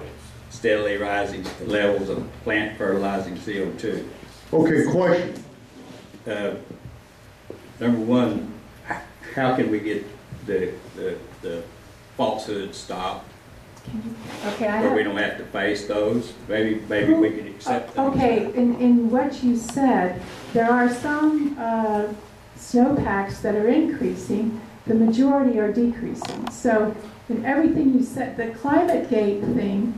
steadily rising levels of plant fertilizing CO2. Okay, question. Number one, how can we get the falsehood stopped? Okay, where we don't have to face those? Maybe we can accept them. Okay, in what you said, there are some snowpacks that are increasing, the majority are decreasing. So in everything you said, the climate gate thing,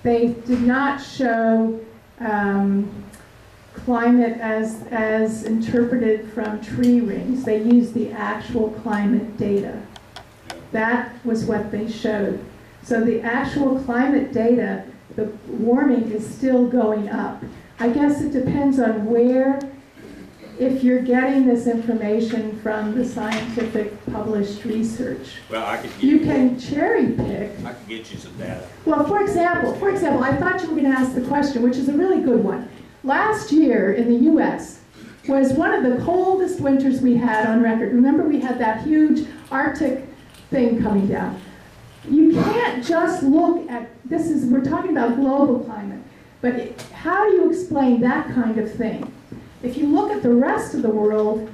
they did not show climate as interpreted from tree rings. They used the actual climate data. That was what they showed. So the actual climate data, the warming is still going up. I guess it depends on where, if you're getting this information from the scientific published research. Well, I could get You can cherry pick. I could get you some data. Well, for example, I thought you were going to ask the question, which is a really good one. Last year in the U.S. was one of the coldest winters we had on record. Remember, we had that huge Arctic thing coming down. You can't just look at, we're talking about global climate, but how do you explain that kind of thing? If you look at the rest of the world,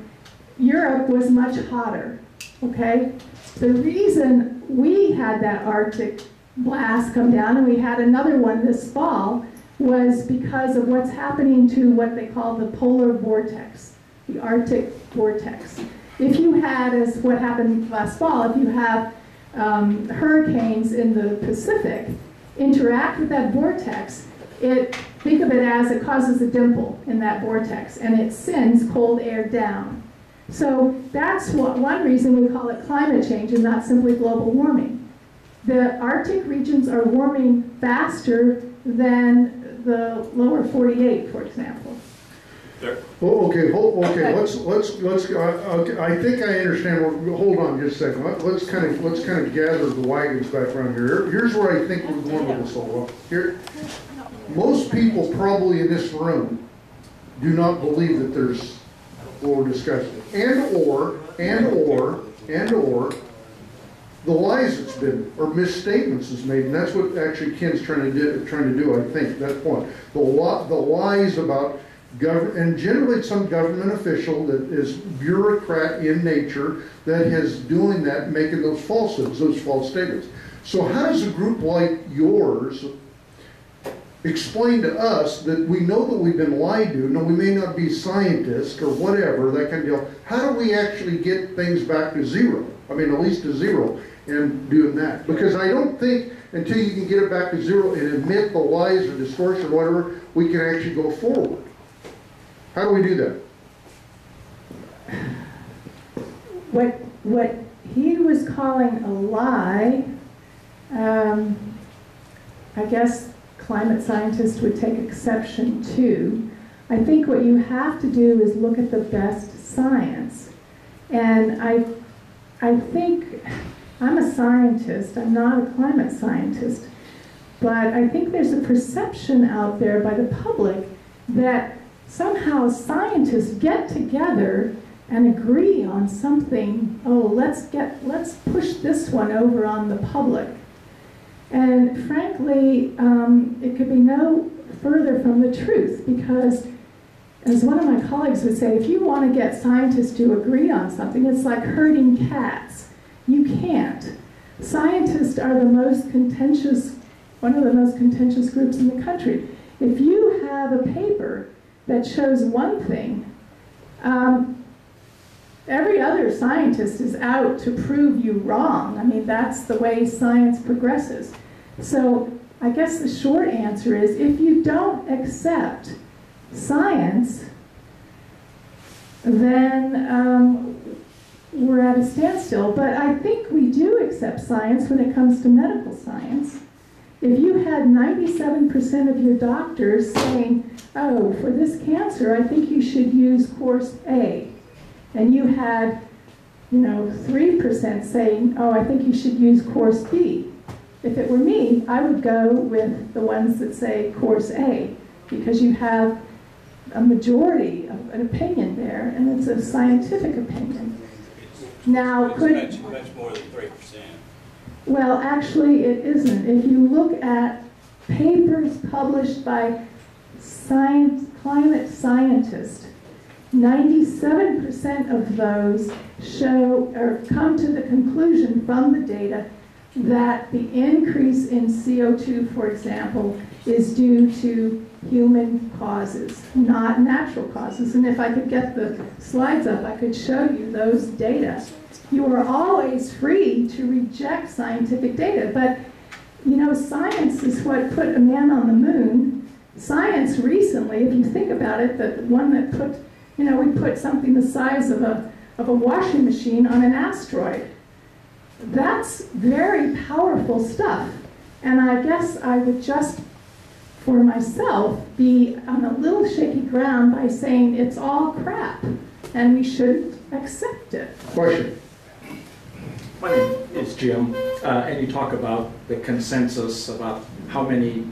Europe was much hotter, okay? The reason we had that Arctic blast come down, and we had another one this fall, was because of what's happening to what they call the polar vortex, the Arctic vortex. If you had, as what happened last fall, if you have hurricanes in the Pacific interact with that vortex, think of it as it causes a dimple in that vortex, and it sends cold air down. So that's one reason we call it climate change and not simply global warming. The Arctic regions are warming faster than the lower 48, for example. Oh, okay, let's I think I understand. Hold on just a second. Let's kind of gather the wagons back around here. Here's where I think we're going with this all. Here, most people probably in this room do not believe that there's what we're discussing, and or the lies that's been, or misstatements is made, and that's what actually Ken's trying to do. I think that point. The lies about government, and generally some government official that is bureaucrat in nature that is doing that, making those falsehoods, those false statements. So how does a group like yours explain to us that we know that we've been lied to? No, we may not be scientists or whatever, that kind of deal. How do we actually get things back to zero? I mean, at least to zero, and doing that. Because I don't think until you can get it back to zero and admit the lies or distortion or whatever, we can actually go forward. How do we do that? What he was calling a lie, I guess climate scientists would take exception to. I think what you have to do is look at the best science. And I think, I'm a scientist, I'm not a climate scientist, but I think there's a perception out there by the public that somehow scientists get together and agree on something. Oh, let's push this one over on the public. And frankly, it could be no further from the truth, because as one of my colleagues would say, if you want to get scientists to agree on something, it's like herding cats. You can't. Scientists are the most contentious, one of the most contentious groups in the country. If you have a paper that shows one thing, every other scientist is out to prove you wrong. I mean, that's the way science progresses. So I guess the short answer is, if you don't accept science, then we're at a standstill. But I think we do accept science when it comes to medical science. If you had 97% of your doctors saying, oh, for this cancer, I think you should use course A, and you had, 3% saying, oh, I think you should use course B. If it were me, I would go with the ones that say course A, because you have a majority of an opinion there, and it's a scientific opinion. Now, It's much more than 3%. Well, actually, it isn't. If you look at papers published by climate scientists, 97% of those show or come to the conclusion from the data that the increase in CO2, for example, is due to human causes, not natural causes. And if I could get the slides up, I could show you those data. You are always free to reject scientific data, but you know, science is what put a man on the moon. Science recently, if you think about it, the one that put, you know, we put something the size of a washing machine on an asteroid. That's very powerful stuff. And I guess I would just, for myself, be on a little shaky ground by saying it's all crap and we shouldn't accept it. Question. My name is Jim, and you talk about the consensus about how many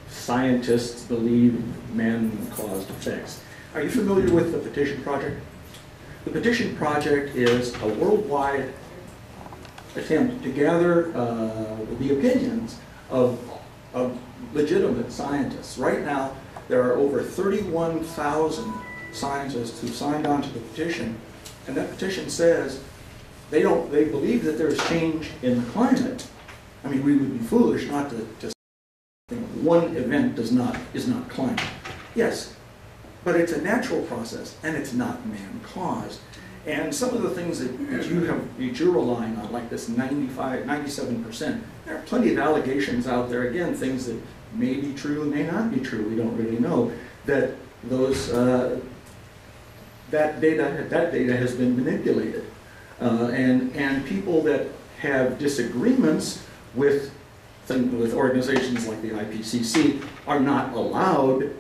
scientists believe man-caused effects. Are you familiar with the Petition Project? The Petition Project is a worldwide attempt to gather the opinions of legitimate scientists. Right now, there are over 31,000 scientists who signed on to the petition, and that petition says they believe that there's change in the climate. I mean, we would be foolish not to just think one event is not climate. Yes, but it's a natural process, and it's not man-caused. And some of the things that you're relying on, like this 97%, there are plenty of allegations out there, again, things that may be true and may not be true, we don't really know, that those, that data has been manipulated. And people that have disagreements with organizations like the IPCC are not allowed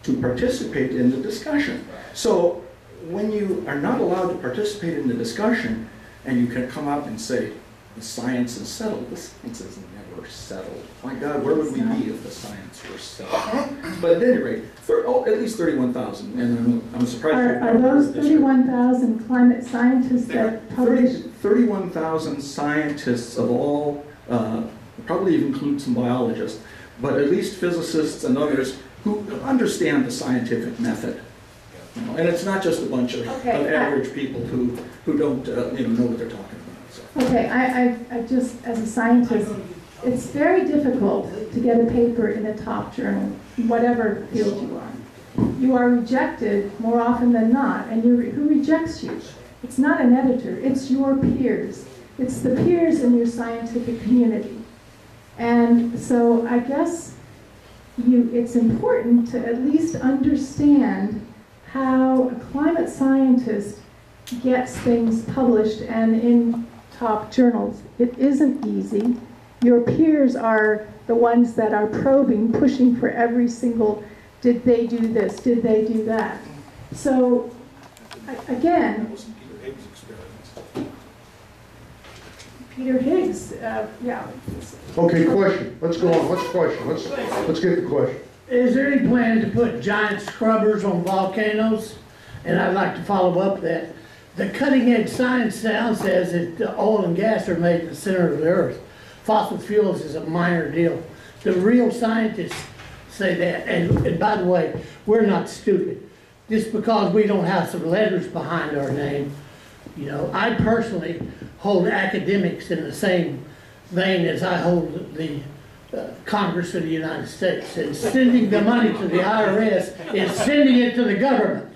to participate in the discussion. So when you are not allowed to participate in the discussion and you can come out and say, the science is settled, the science is never settled. My God, where would we be if the science were settled? But at any rate, at least 31,000, and I'm surprised. Are those 31,000 climate scientists that publish? 31,000 scientists of all, probably even include some biologists, but at least physicists and others who understand the scientific method. You know, and it's not just a bunch of average people who don't know what they're talking about. So. Okay, I just, as a scientist, it's very difficult to get a paper in a top journal, whatever field you are. You are rejected more often than not, and who rejects you? It's not an editor, it's your peers. It's the peers in your scientific community. And so I guess it's important to at least understand how a climate scientist gets things published and in top journals. It isn't easy. Your peers are the ones that are probing, pushing for every single, did they do this, did they do that? So, again, Peter Higgs, yeah. Okay, question. Let's go on. What's the question? Let's get the question. Is there any plan to put giant scrubbers on volcanoes? And I'd like to follow up that. The cutting edge science now says that the oil and gas are made in the center of the earth. Fossil fuels is a minor deal. The real scientists say that. And by the way, we're not stupid. Just because we don't have some letters behind our name, you know, I personally hold academics in the same vein as I hold the Congress of the United States. And sending the money to the IRS is sending it to the government.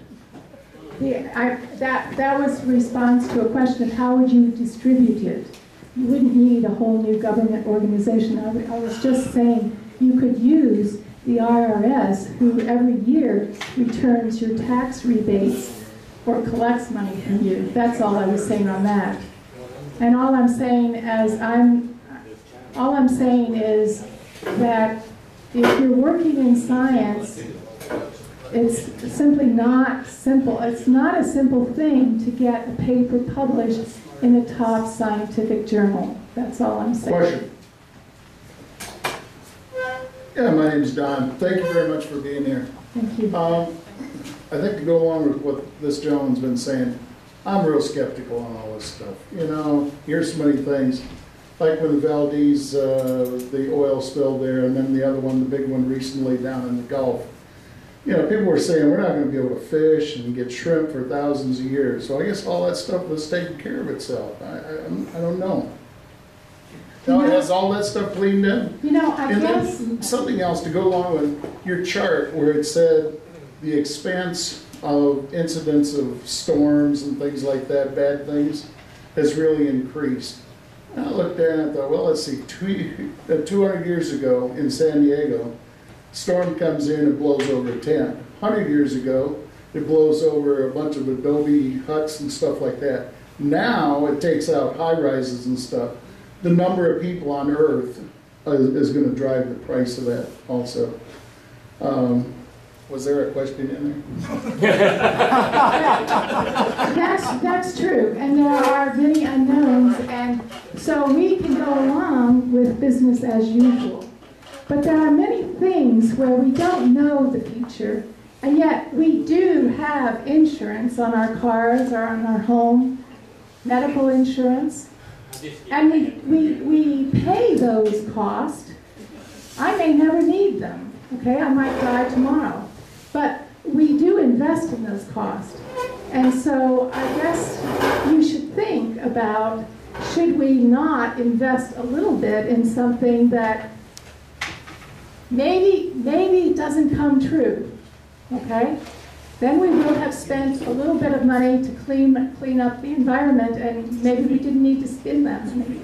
Yeah, that was a response to a question of how would you distribute it. You wouldn't need a whole new government organization. I was just saying you could use the IRS, who every year returns your tax rebates or collects money from you. That's all I was saying on that. And all I'm saying is that if you're working in science, it's simply not simple. It's not a simple thing to get a paper published in a top scientific journal. That's all I'm saying. Question. Yeah, my name's Don. Thank you very much for being here. Thank you. I think to go along with what this gentleman's been saying, I'm real skeptical on all this stuff. You know, here's so many things. Like when the Valdez, the oil spill there, and then the other one, the big one recently down in the Gulf. You know, people were saying we're not going to be able to fish and get shrimp for thousands of years. So I guess all that stuff was taking care of itself. I don't know. Now, has all that stuff cleaned in? You know, I And guess, then something else to go along with your chart where it said the expense of incidents of storms and things like that, bad things, has really increased. And I looked there and I thought, well, let's see, 200 years ago in San Diego, storm comes in and blows over a tent. 100 years ago, it blows over a bunch of adobe huts and stuff like that. Now it takes out high rises and stuff. The number of people on Earth is going to drive the price of that also. Was there a question in there? that's true, and there are many unknowns, and so we can go along with business as usual. But there are many things where we don't know the future, and yet we do have insurance on our cars or on our home, medical insurance. And we pay those costs. I may never need them, okay? I might die tomorrow. But we do invest in those costs. And so I guess you should think about, should we not invest a little bit in something that maybe doesn't come true, okay? Then we will have spent a little bit of money to clean up the environment, and maybe we didn't need to spend that money.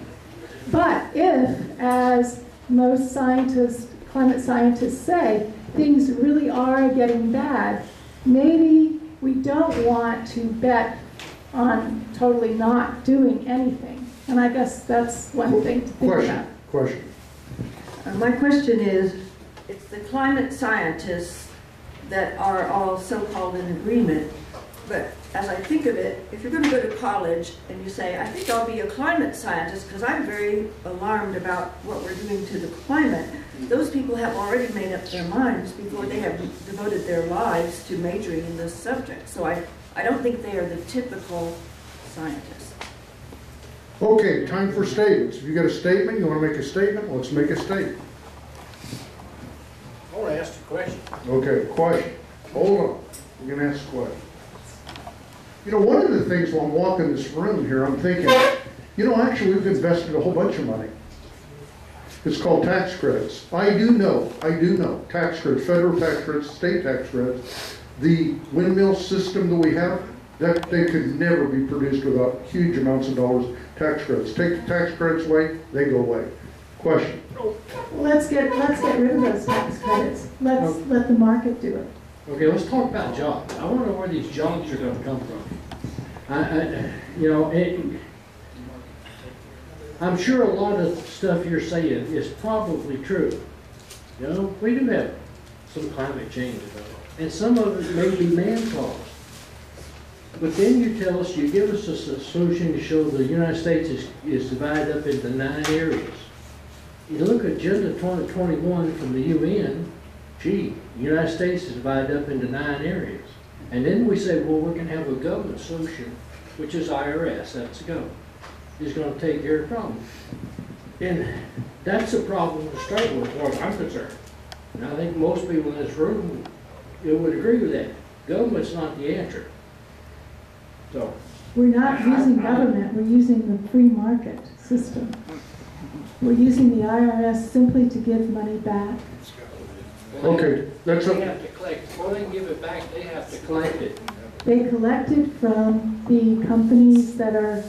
But if, as most scientists, climate scientists say, things really are getting bad, maybe we don't want to bet on totally not doing anything. And I guess that's one thing to think about. Question. My question is, it's the climate scientists that are all so-called in agreement, but as I think of it, if you're going to go to college and you say, I think I'll be a climate scientist because I'm very alarmed about what we're doing to the climate, those people have already made up their minds before they have devoted their lives to majoring in this subject. So I don't think they are the typical scientists. Okay, time for statements. If you got a statement, you want to make a statement, let's make a statement. I want to ask a question. Okay, question. Hold on. I'm going to ask a question. You know, one of the things while I'm walking this room here, I'm thinking, you know, actually we've invested a whole bunch of money. It's called tax credits. I do know, tax credits, federal tax credits, state tax credits. The windmill system that we have, that they could never be produced without huge amounts of dollars tax credits. Take the tax credits away, they go away. Question. Let's get rid of those tax credits. Let the market do it. Okay, let's talk about jobs. I want to know where these jobs are going to come from. I'm sure a lot of stuff you're saying is probably true. You know, we do have some climate change, and some of it may be man-caused. But then you tell us, you give us a solution to show the United States is divided up into 9 areas. You look at Agenda 2021 from the UN, gee, the United States is divided up into 9 areas. And then we say, well, we're going to have a government solution, which is IRS, that's the government, is going to take care of the problem. And that's a problem to start with, as far as I'm concerned. And I think most people in this room would agree with that. Government's not the answer. So we're not using government, we're using the free market system. We're using the IRS simply to give money back. Okay, that's they have to collect. Before they can give it back, they have to collect it. They collect it from the companies that are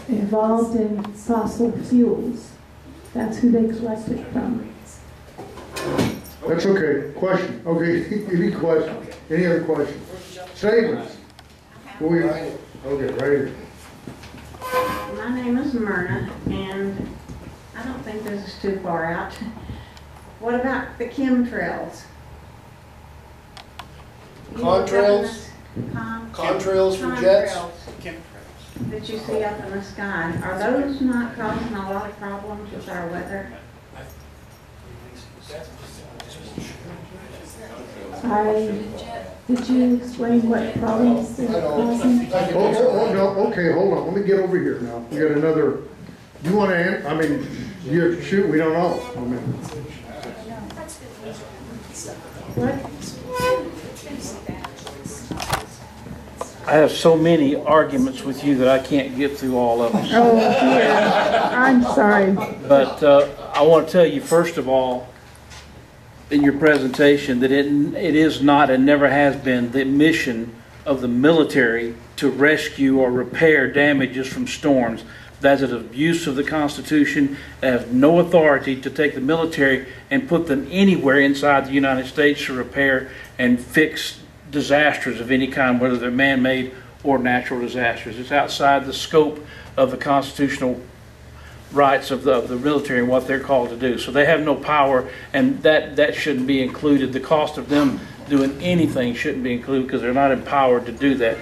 involved in fossil fuels. That's who they collect it from. That's okay. Question. Okay, any question? Any other questions? Statements? Okay, right here. My name is Myrna, and I don't think this is too far out. What about the chemtrails? Contrails? Contrails for jets? That you see up in the sky. Are those not causing a lot of problems with our weather? Did you explain what problems they're causing? Okay, hold on. Let me get over here now. We got another. You want to? I mean, you shoot. We don't know. I mean. What? I have so many arguments with you that I can't get through all of them. Oh dear, I'm sorry. But I want to tell you, first of all, in your presentation, that it is not and never has been the mission of the military to rescue or repair damages from storms. That's an abuse of the Constitution. They have no authority to take the military and put them anywhere inside the United States to repair and fix disasters of any kind, whether they're man-made or natural disasters. It's outside the scope of the constitutional rights of the military and what they're called to do. So they have no power, and that shouldn't be included. The cost of them doing anything shouldn't be included because they're not empowered to do that.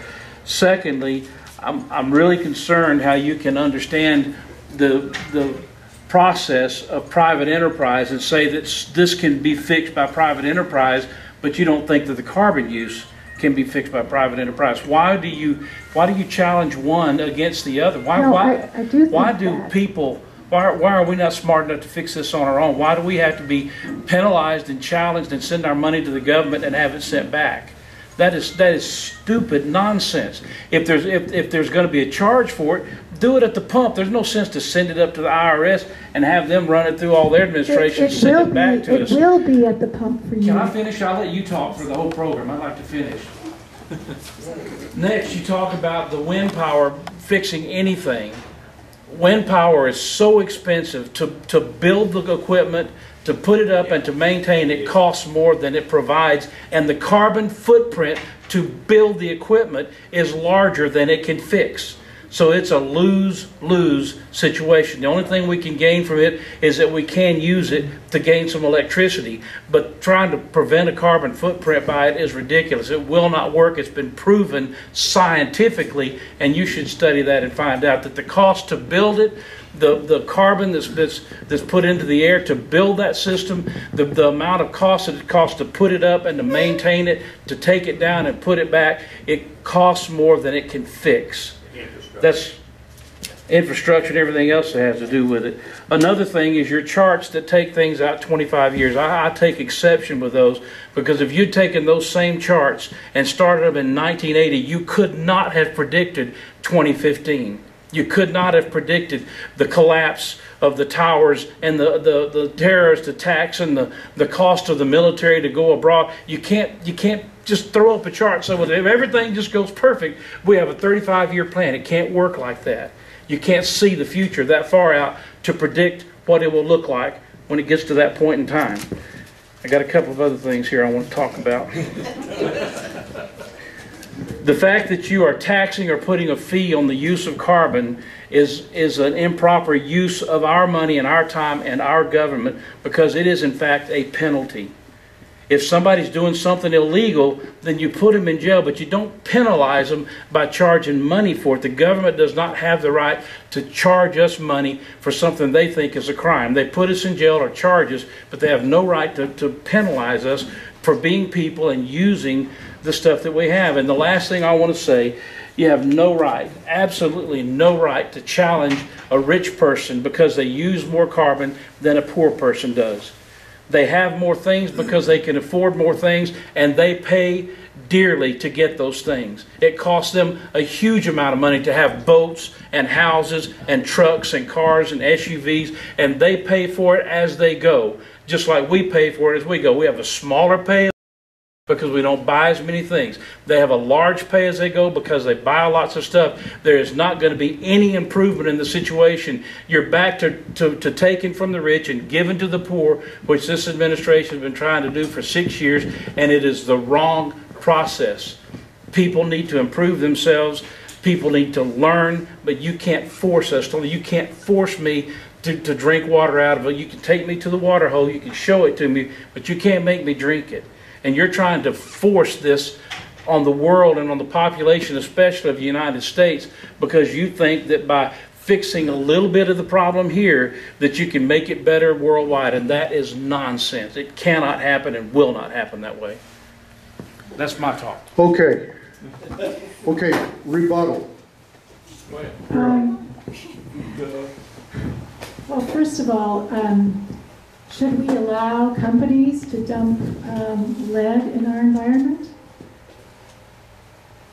Secondly, I'm really concerned how you can understand the process of private enterprise and say that this can be fixed by private enterprise, but you don't think that the carbon use can be fixed by private enterprise. Why do you challenge one against the other? Why are we not smart enough to fix this on our own? Why do we have to be penalized and challenged and send our money to the government and have it sent back? That is stupid nonsense. If there's going to be a charge for it, do it at the pump. There's no sense to send it up to the IRS and have them run it through all their administration and send it back to us. It will be at the pump for you. Can I finish? I'll let you talk for the whole program. I'd like to finish. Next, you talk about the wind power fixing anything. Wind power is so expensive to build the equipment, to put it up and to maintain it costs more than it provides, and the carbon footprint to build the equipment is larger than it can fix. So it's a lose-lose situation. The only thing we can gain from it is that we can use it to gain some electricity, but trying to prevent a carbon footprint by it is ridiculous. It will not work. It's been proven scientifically, and you should study that and find out that the cost to build it, the carbon that's put into the air to build that system, the amount of cost that it costs to put it up and to maintain it, to take it down and put it back, it costs more than it can fix. That's infrastructure and everything else that has to do with it. Another thing is your charts that take things out 25 years. I take exception with those, because if you'd taken those same charts and started them in 1980, you could not have predicted 2015. You could not have predicted the collapse of the towers and the terrorist attacks and the cost of the military to go abroad. You can't just throw up a chart. So if everything just goes perfect, we have a 35-year plan. It can't work like that. You can't see the future that far out to predict what it will look like when it gets to that point in time. I got a couple of other things here I want to talk about. The fact that you are taxing or putting a fee on the use of carbon is an improper use of our money and our time and our government, because it is in fact a penalty. If somebody's doing something illegal, then you put them in jail, but you don't penalize them by charging money for it. The government does not have the right to charge us money for something they think is a crime. They put us in jail or charge us, but they have no right to penalize us for being people and using the stuff that we have. And the last thing I want to say, you have no right, absolutely no right, to challenge a rich person because they use more carbon than a poor person does. They have more things because they can afford more things, and they pay dearly to get those things. It costs them a huge amount of money to have boats and houses and trucks and cars and SUVs, and they pay for it as they go, just like we pay for it as we go. We have a smaller pay because we don't buy as many things. They have a large pay as they go because they buy lots of stuff. There is not going to be any improvement in the situation. You're back to taking from the rich and giving to the poor, which this administration has been trying to do for 6 years, and it is the wrong process. People need to improve themselves. People need to learn, but you can't force us to. You can't force me to drink water out of it. You can take me to the water hole, you can show it to me, but you can't make me drink it. And you're trying to force this on the world and on the population, especially of the United States, because you think that by fixing a little bit of the problem here, that you can make it better worldwide. And that is nonsense. It cannot happen and will not happen that way. That's my talk. Okay. Okay, rebuttal. Well, first of all, should we allow companies to dump lead in our environment?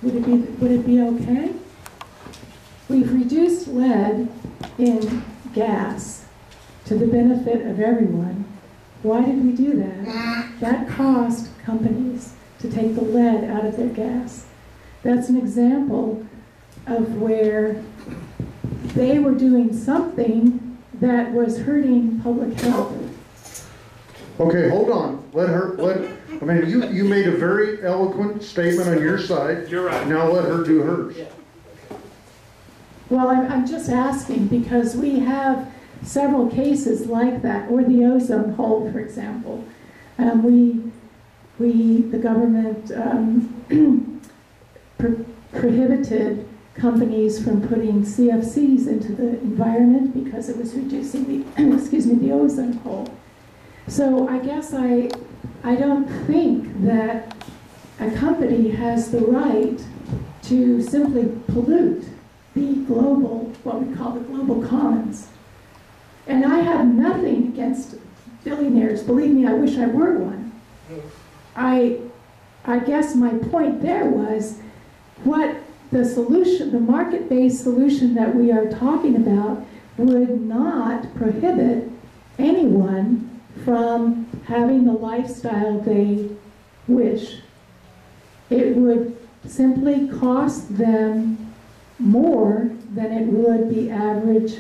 Would it be okay? We've reduced lead in gas to the benefit of everyone. Why did we do that? That cost companies to take the lead out of their gas. That's an example of where they were doing something that was hurting public health. Okay, hold on. I mean, you made a very eloquent statement on your side. You're right. Now let her do hers. Well, I'm just asking because we have several cases like that, or the ozone hole, for example. The government prohibited companies from putting CFCs into the environment because it was reducing the, the ozone hole. So I guess I don't think that a company has the right to simply pollute the global, what we call the global commons. And I have nothing against billionaires. Believe me, I wish I were one. I guess my point there was what the solution, the market-based solution that we are talking about would not prohibit anyone from having the lifestyle they wish. It would simply cost them more than it would the average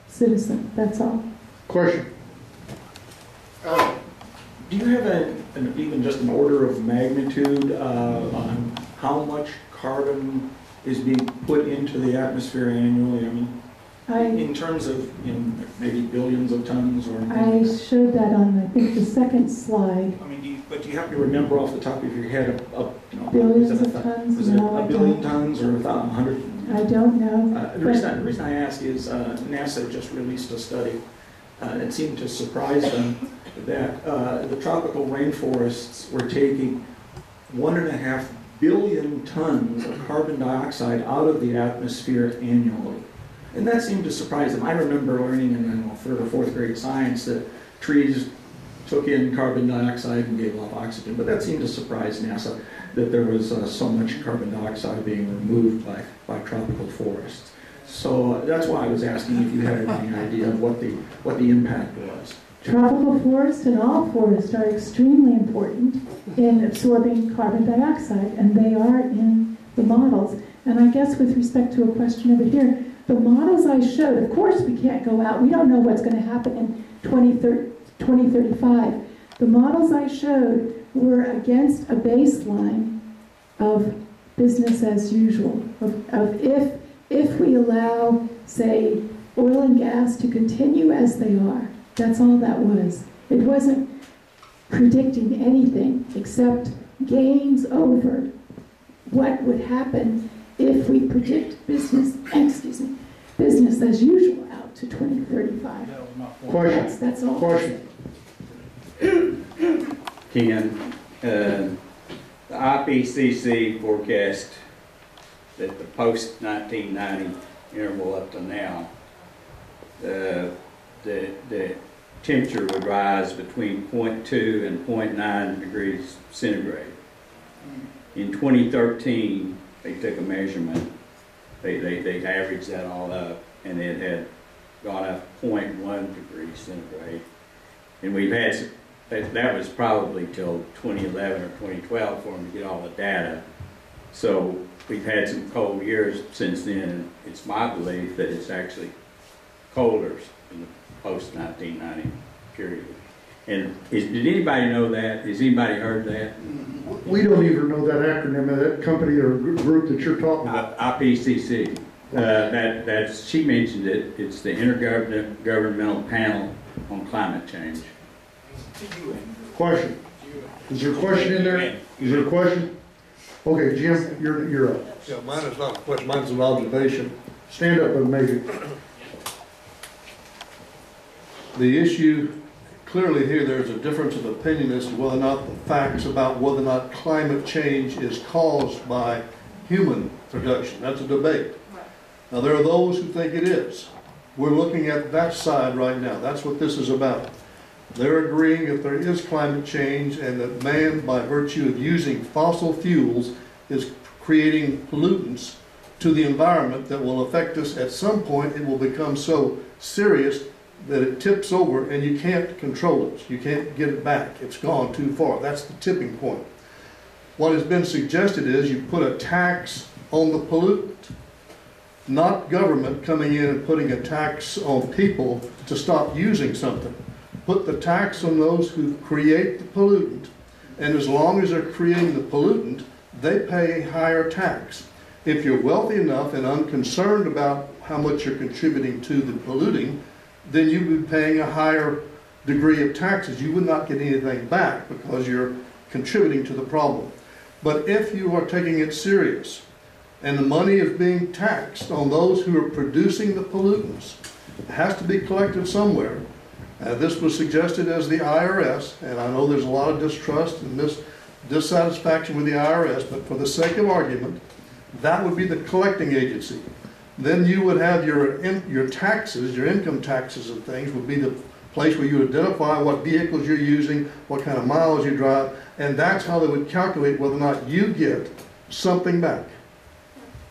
citizen. That's all. Question. Do you have even just an order of magnitude on how much carbon is being put into the atmosphere annually? I mean, in terms of maybe billions of tons or? I showed that on, I think, the second slide. I mean, do you happen to remember off the top of your head billions of tons? Was it a billion tons or 100? I don't know. The reason I ask is NASA just released a study. It seemed to surprise them that the tropical rainforests were taking 1.5 billion tons of carbon dioxide out of the atmosphere annually. And that seemed to surprise them. I remember learning in 3rd or 4th grade science that trees took in carbon dioxide and gave off oxygen, but that seemed to surprise NASA that there was so much carbon dioxide being removed by tropical forests. So that's why I was asking if you had any idea of what the impact was. Tropical forests and all forests are extremely important in absorbing carbon dioxide, and they are in the models. And I guess with respect to a question over here, the models I showed, of course we can't go out, we don't know what's going to happen in 2035. The models I showed were against a baseline of business as usual, of if we allow, say, oil and gas to continue as they are. That's all that was. It wasn't predicting anything except gains over what would happen if we predict business as usual out to 2035. Question. That's all. Question. Ken, the IPCC forecast that the post-1990 interval up to now, the temperature would rise between 0.2 and 0.9 degrees centigrade. In 2013, they took a measurement, they averaged that all up, and it had gone up 0.1 degrees centigrade. And we've had, that was probably till 2011 or 2012 for them to get all the data. So we've had some cold years since then, and it's my belief that it's actually colder in the post-1990 period. And did anybody know that? Has anybody heard that? We don't even know that acronym of that company or group that you're talking about. IPCC. That's, she mentioned it. It's the Intergovernmental Panel on Climate Change. Question. Is there a question in there? Is there a question? Okay, Jim, you're up. Yeah, mine is not a question, mine's an observation. Stand up and make it. The issue, clearly here there's a difference of opinion as to whether or not the facts about whether or not climate change is caused by human production. That's a debate. Now there are those who think it is. We're looking at that side right now. That's what this is about. They're agreeing if there is climate change and that man, by virtue of using fossil fuels, is creating pollutants to the environment that will affect us. At some point, it will become so serious that it tips over and you can't control it. You can't get it back. It's gone too far. That's the tipping point. What has been suggested is you put a tax on the pollutant, not government coming in and putting a tax on people to stop using something. Put the tax on those who create the pollutant, and as long as they're creating the pollutant, they pay a higher tax. If you're wealthy enough and unconcerned about how much you're contributing to the polluting, then you would be paying a higher degree of taxes. You would not get anything back because you're contributing to the problem. But if you are taking it serious and the money is being taxed on those who are producing the pollutants, it has to be collected somewhere. This was suggested as the IRS, and I know there's a lot of distrust and dissatisfaction with the IRS, but for the sake of argument, that would be the collecting agency. Then you would have your taxes, your income taxes and things would be the place where you identify what vehicles you're using, what kind of miles you drive, and that's how they would calculate whether or not you get something back.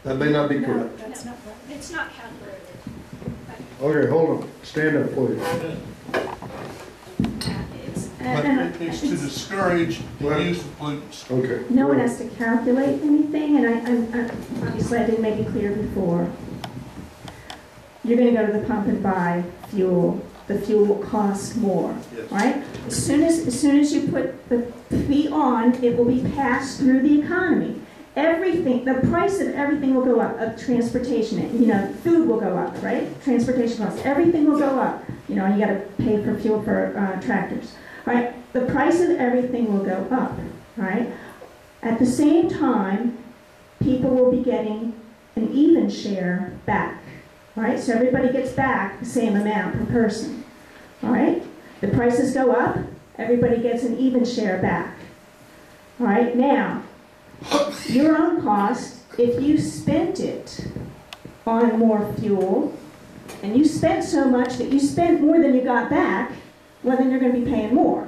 That may not be correct. No, that's not right. It's not calculated. Okay, hold on. Stand up, please. But it's to discourage the use of pollutants. Okay. No one has to calculate anything, and I obviously I didn't make it clear before. You're going to go to the pump and buy fuel. The fuel will cost more, yes. Right? As soon as you put the fee on, it will be passed through the economy. Everything, the price of everything will go up. Of transportation, food will go up, right? Transportation costs, everything will go up. You got to pay for fuel for tractors, right? The price of everything will go up, right? At the same time, people will be getting an even share back. All right, so everybody gets back the same amount per person. All right, the prices go up, everybody gets an even share back. All right, now, your own cost, if you spent it on more fuel, and you spent so much that you spent more than you got back, well, then you're going to be paying more.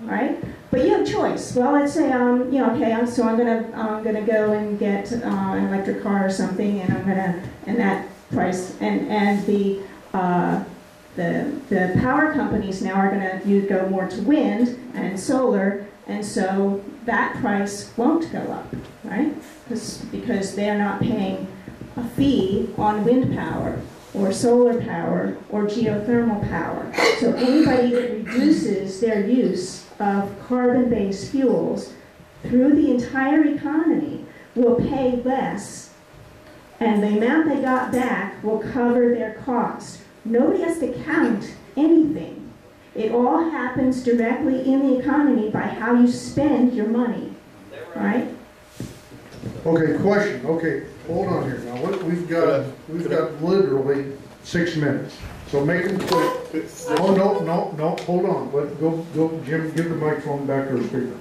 All right, but you have choice. Well, let's say so I'm gonna go and get an electric car or something, and that price and the power companies now are going to go more to wind and solar, and so that price won't go up, right? Because they're not paying a fee on wind power or solar power or geothermal power. So anybody that reduces their use of carbon-based fuels through the entire economy will pay less, and the amount they got back will cover their cost. Nobody has to count anything. It all happens directly in the economy by how you spend your money, right? Okay, question. Okay, hold on here. Now, we've got literally 6 minutes. So make them quick. Oh, no, hold on. Go, Jim, give the microphone back to the speaker.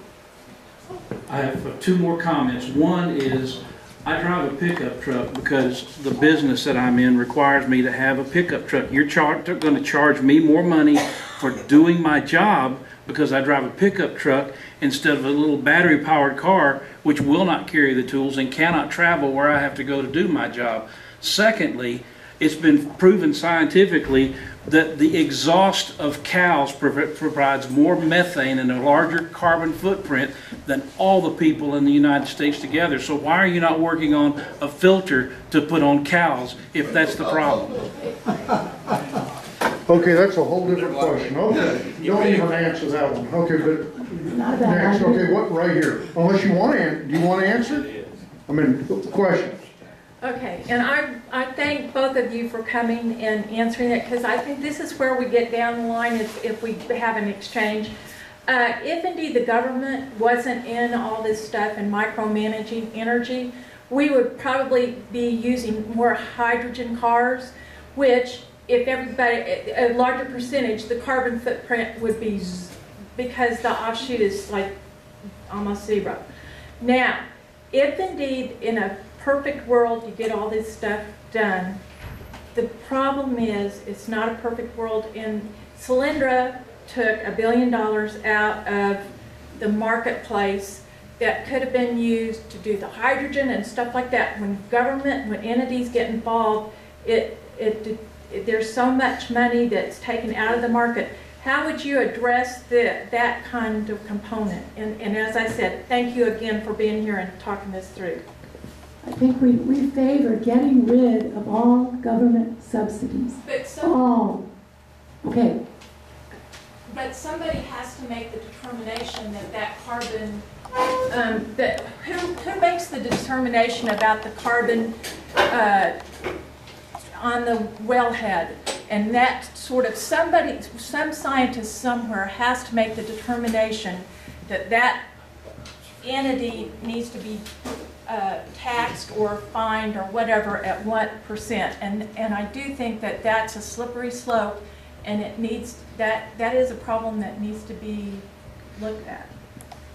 I have 2 more comments. One is, I drive a pickup truck because the business that I'm in requires me to have a pickup truck. You're going to charge me more money for doing my job because I drive a pickup truck instead of a little battery-powered car which will not carry the tools and cannot travel where I have to go to do my job. Secondly, it's been proven scientifically that the exhaust of cows provides more methane and a larger carbon footprint than all the people in the United States together. So why are you not working on a filter to put on cows if that's the problem? Okay, that's a whole different question. Okay, don't even answer that one. Okay, but next, okay, what, right here. Unless you want to, do you want to answer? I mean, questions. Okay, and I thank both of you for coming and answering it, because I think this is where we get down the line if we have an exchange. If indeed the government wasn't in all this stuff and micromanaging energy, we would probably be using more hydrogen cars, which if everybody, a larger percentage, the carbon footprint would be, because the offshoot is like almost zero. Now, if indeed in a perfect world you get all this stuff done, the problem is it's not a perfect world. And Solyndra took $1 billion out of the marketplace that could have been used to do the hydrogen and stuff like that. When government, when entities get involved, there's so much money that's taken out of the market. How would you address that kind of component? And as I said, thank you again for being here and talking this through. I think we favor getting rid of all government subsidies. All. Okay. But somebody has to make the determination that carbon, who makes the determination about the carbon on the wellhead? And that sort of some scientist somewhere has to make the determination that entity needs to be taxed or fined or whatever at what %. And I do think that that's a slippery slope, and it needs that is a problem that needs to be looked at.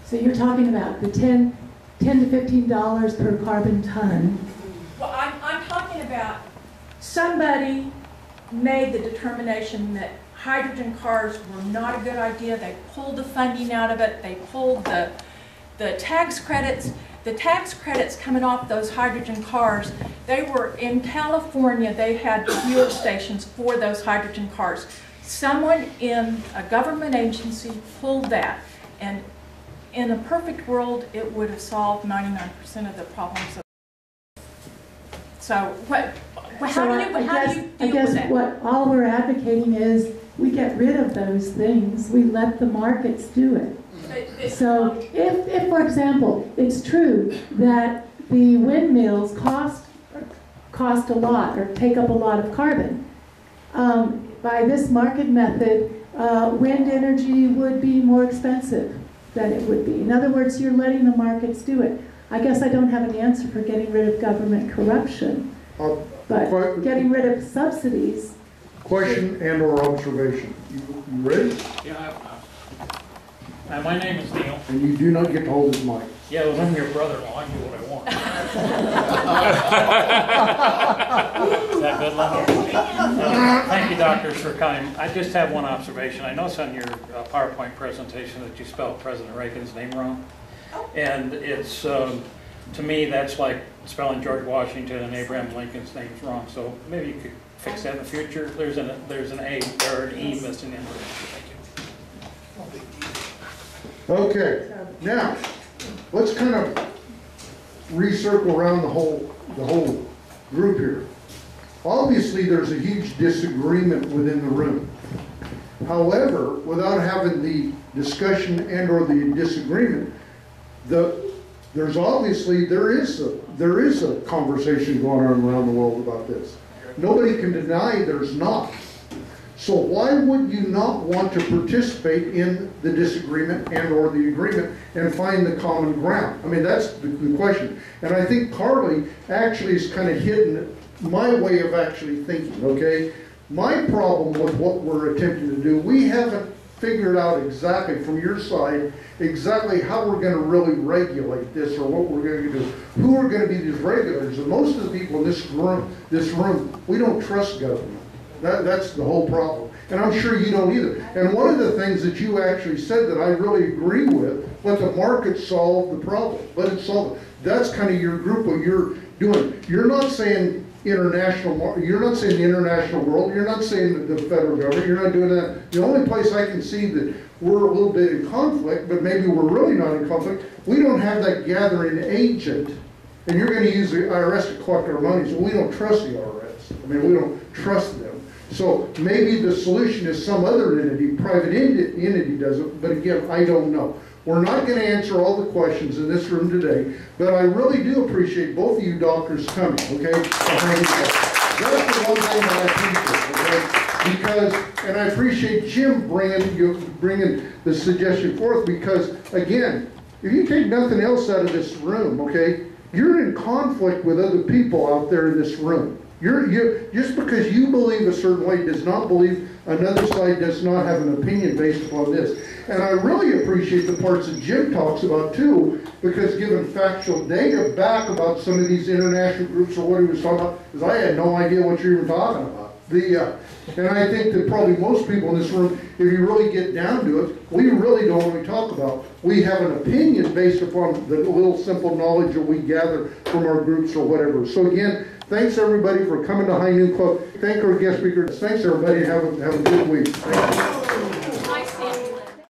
So you're talking about the $10 to $15 per carbon ton. Well, I'm talking about somebody made the determination that hydrogen cars were not a good idea. They pulled the funding out of it. They pulled the tax credits. The tax credits coming off those hydrogen cars, they were in California, they had fuel stations for those hydrogen cars. Someone in a government agency pulled that, and in a perfect world, it would have solved 99% of the problems. So how do you deal with that? I guess what all we're advocating is we get rid of those things. We let the markets do it. So if, for example, it's true that the windmills cost a lot or take up a lot of carbon, by this market method, wind energy would be more expensive than it would be. In other words, you're letting the markets do it. I guess I don't have an answer for getting rid of government corruption, but getting rid of subsidies. Question and or observation. You ready? Yeah, my name is Neil. And you do not get to hold his mic. Yeah, well, I'm your brother-in-law. I do what I want. Is that good luck? Thank you, doctors, for coming. I just have one observation. I noticed on your PowerPoint presentation that you spelled President Reagan's name wrong. And it's, to me, that's like spelling George Washington and Abraham Lincoln's names wrong. So maybe you could fix that in the future. There's an A or an E missing in there. Thank you. Okay, now let's kind of recircle around the whole group here. Obviously, there's a huge disagreement within the room. However, without having the discussion and or the disagreement, there is a conversation going on around the world about this. Nobody can deny there's not. So why would you not want to participate in the disagreement and or the agreement and find the common ground? I mean, that's the question. And I think Carly actually is kind of hitting my way of actually thinking, okay? My problem with what we're attempting to do, we haven't figured out exactly from your side exactly how we're going to really regulate this or what we're going to do. Who are going to be these regulators? And most of the people in this room, we don't trust government. That's the whole problem. And I'm sure you don't either. And one of the things that you actually said that I really agree with, let the market solve the problem. Let it solve it. That's kind of your group, what you're doing. You're not saying international, you're not saying the international world, you're not saying the federal government, you're not doing that. The only place I can see that we're a little bit in conflict, but maybe we're really not in conflict, we don't have that gathering agent, and you're going to use the IRS to collect our money, so we don't trust the IRS. I mean, we don't trust them. So maybe the solution is some other entity, private entity does it, but again, I don't know. We're not going to answer all the questions in this room today, but I really do appreciate both of you doctors coming, okay? That's the one thing that I appreciate, okay? Because, and I appreciate Jim bringing the suggestion forth, because again, if you take nothing else out of this room, okay, you're in conflict with other people out there in this room. Just because you believe a certain way does not believe another side does not have an opinion based upon this. And I really appreciate the parts that Jim talks about too, because given factual data back about some of these international groups or what he was talking about, because I had no idea what you're even talking about. And I think that probably most people in this room, if you really get down to it, we really don't want to talk about. We have an opinion based upon the little simple knowledge that we gather from our groups or whatever. So again, thanks everybody for coming to High Noon Club. Thank our guest speakers. Thanks everybody. Have a good week. Thank you.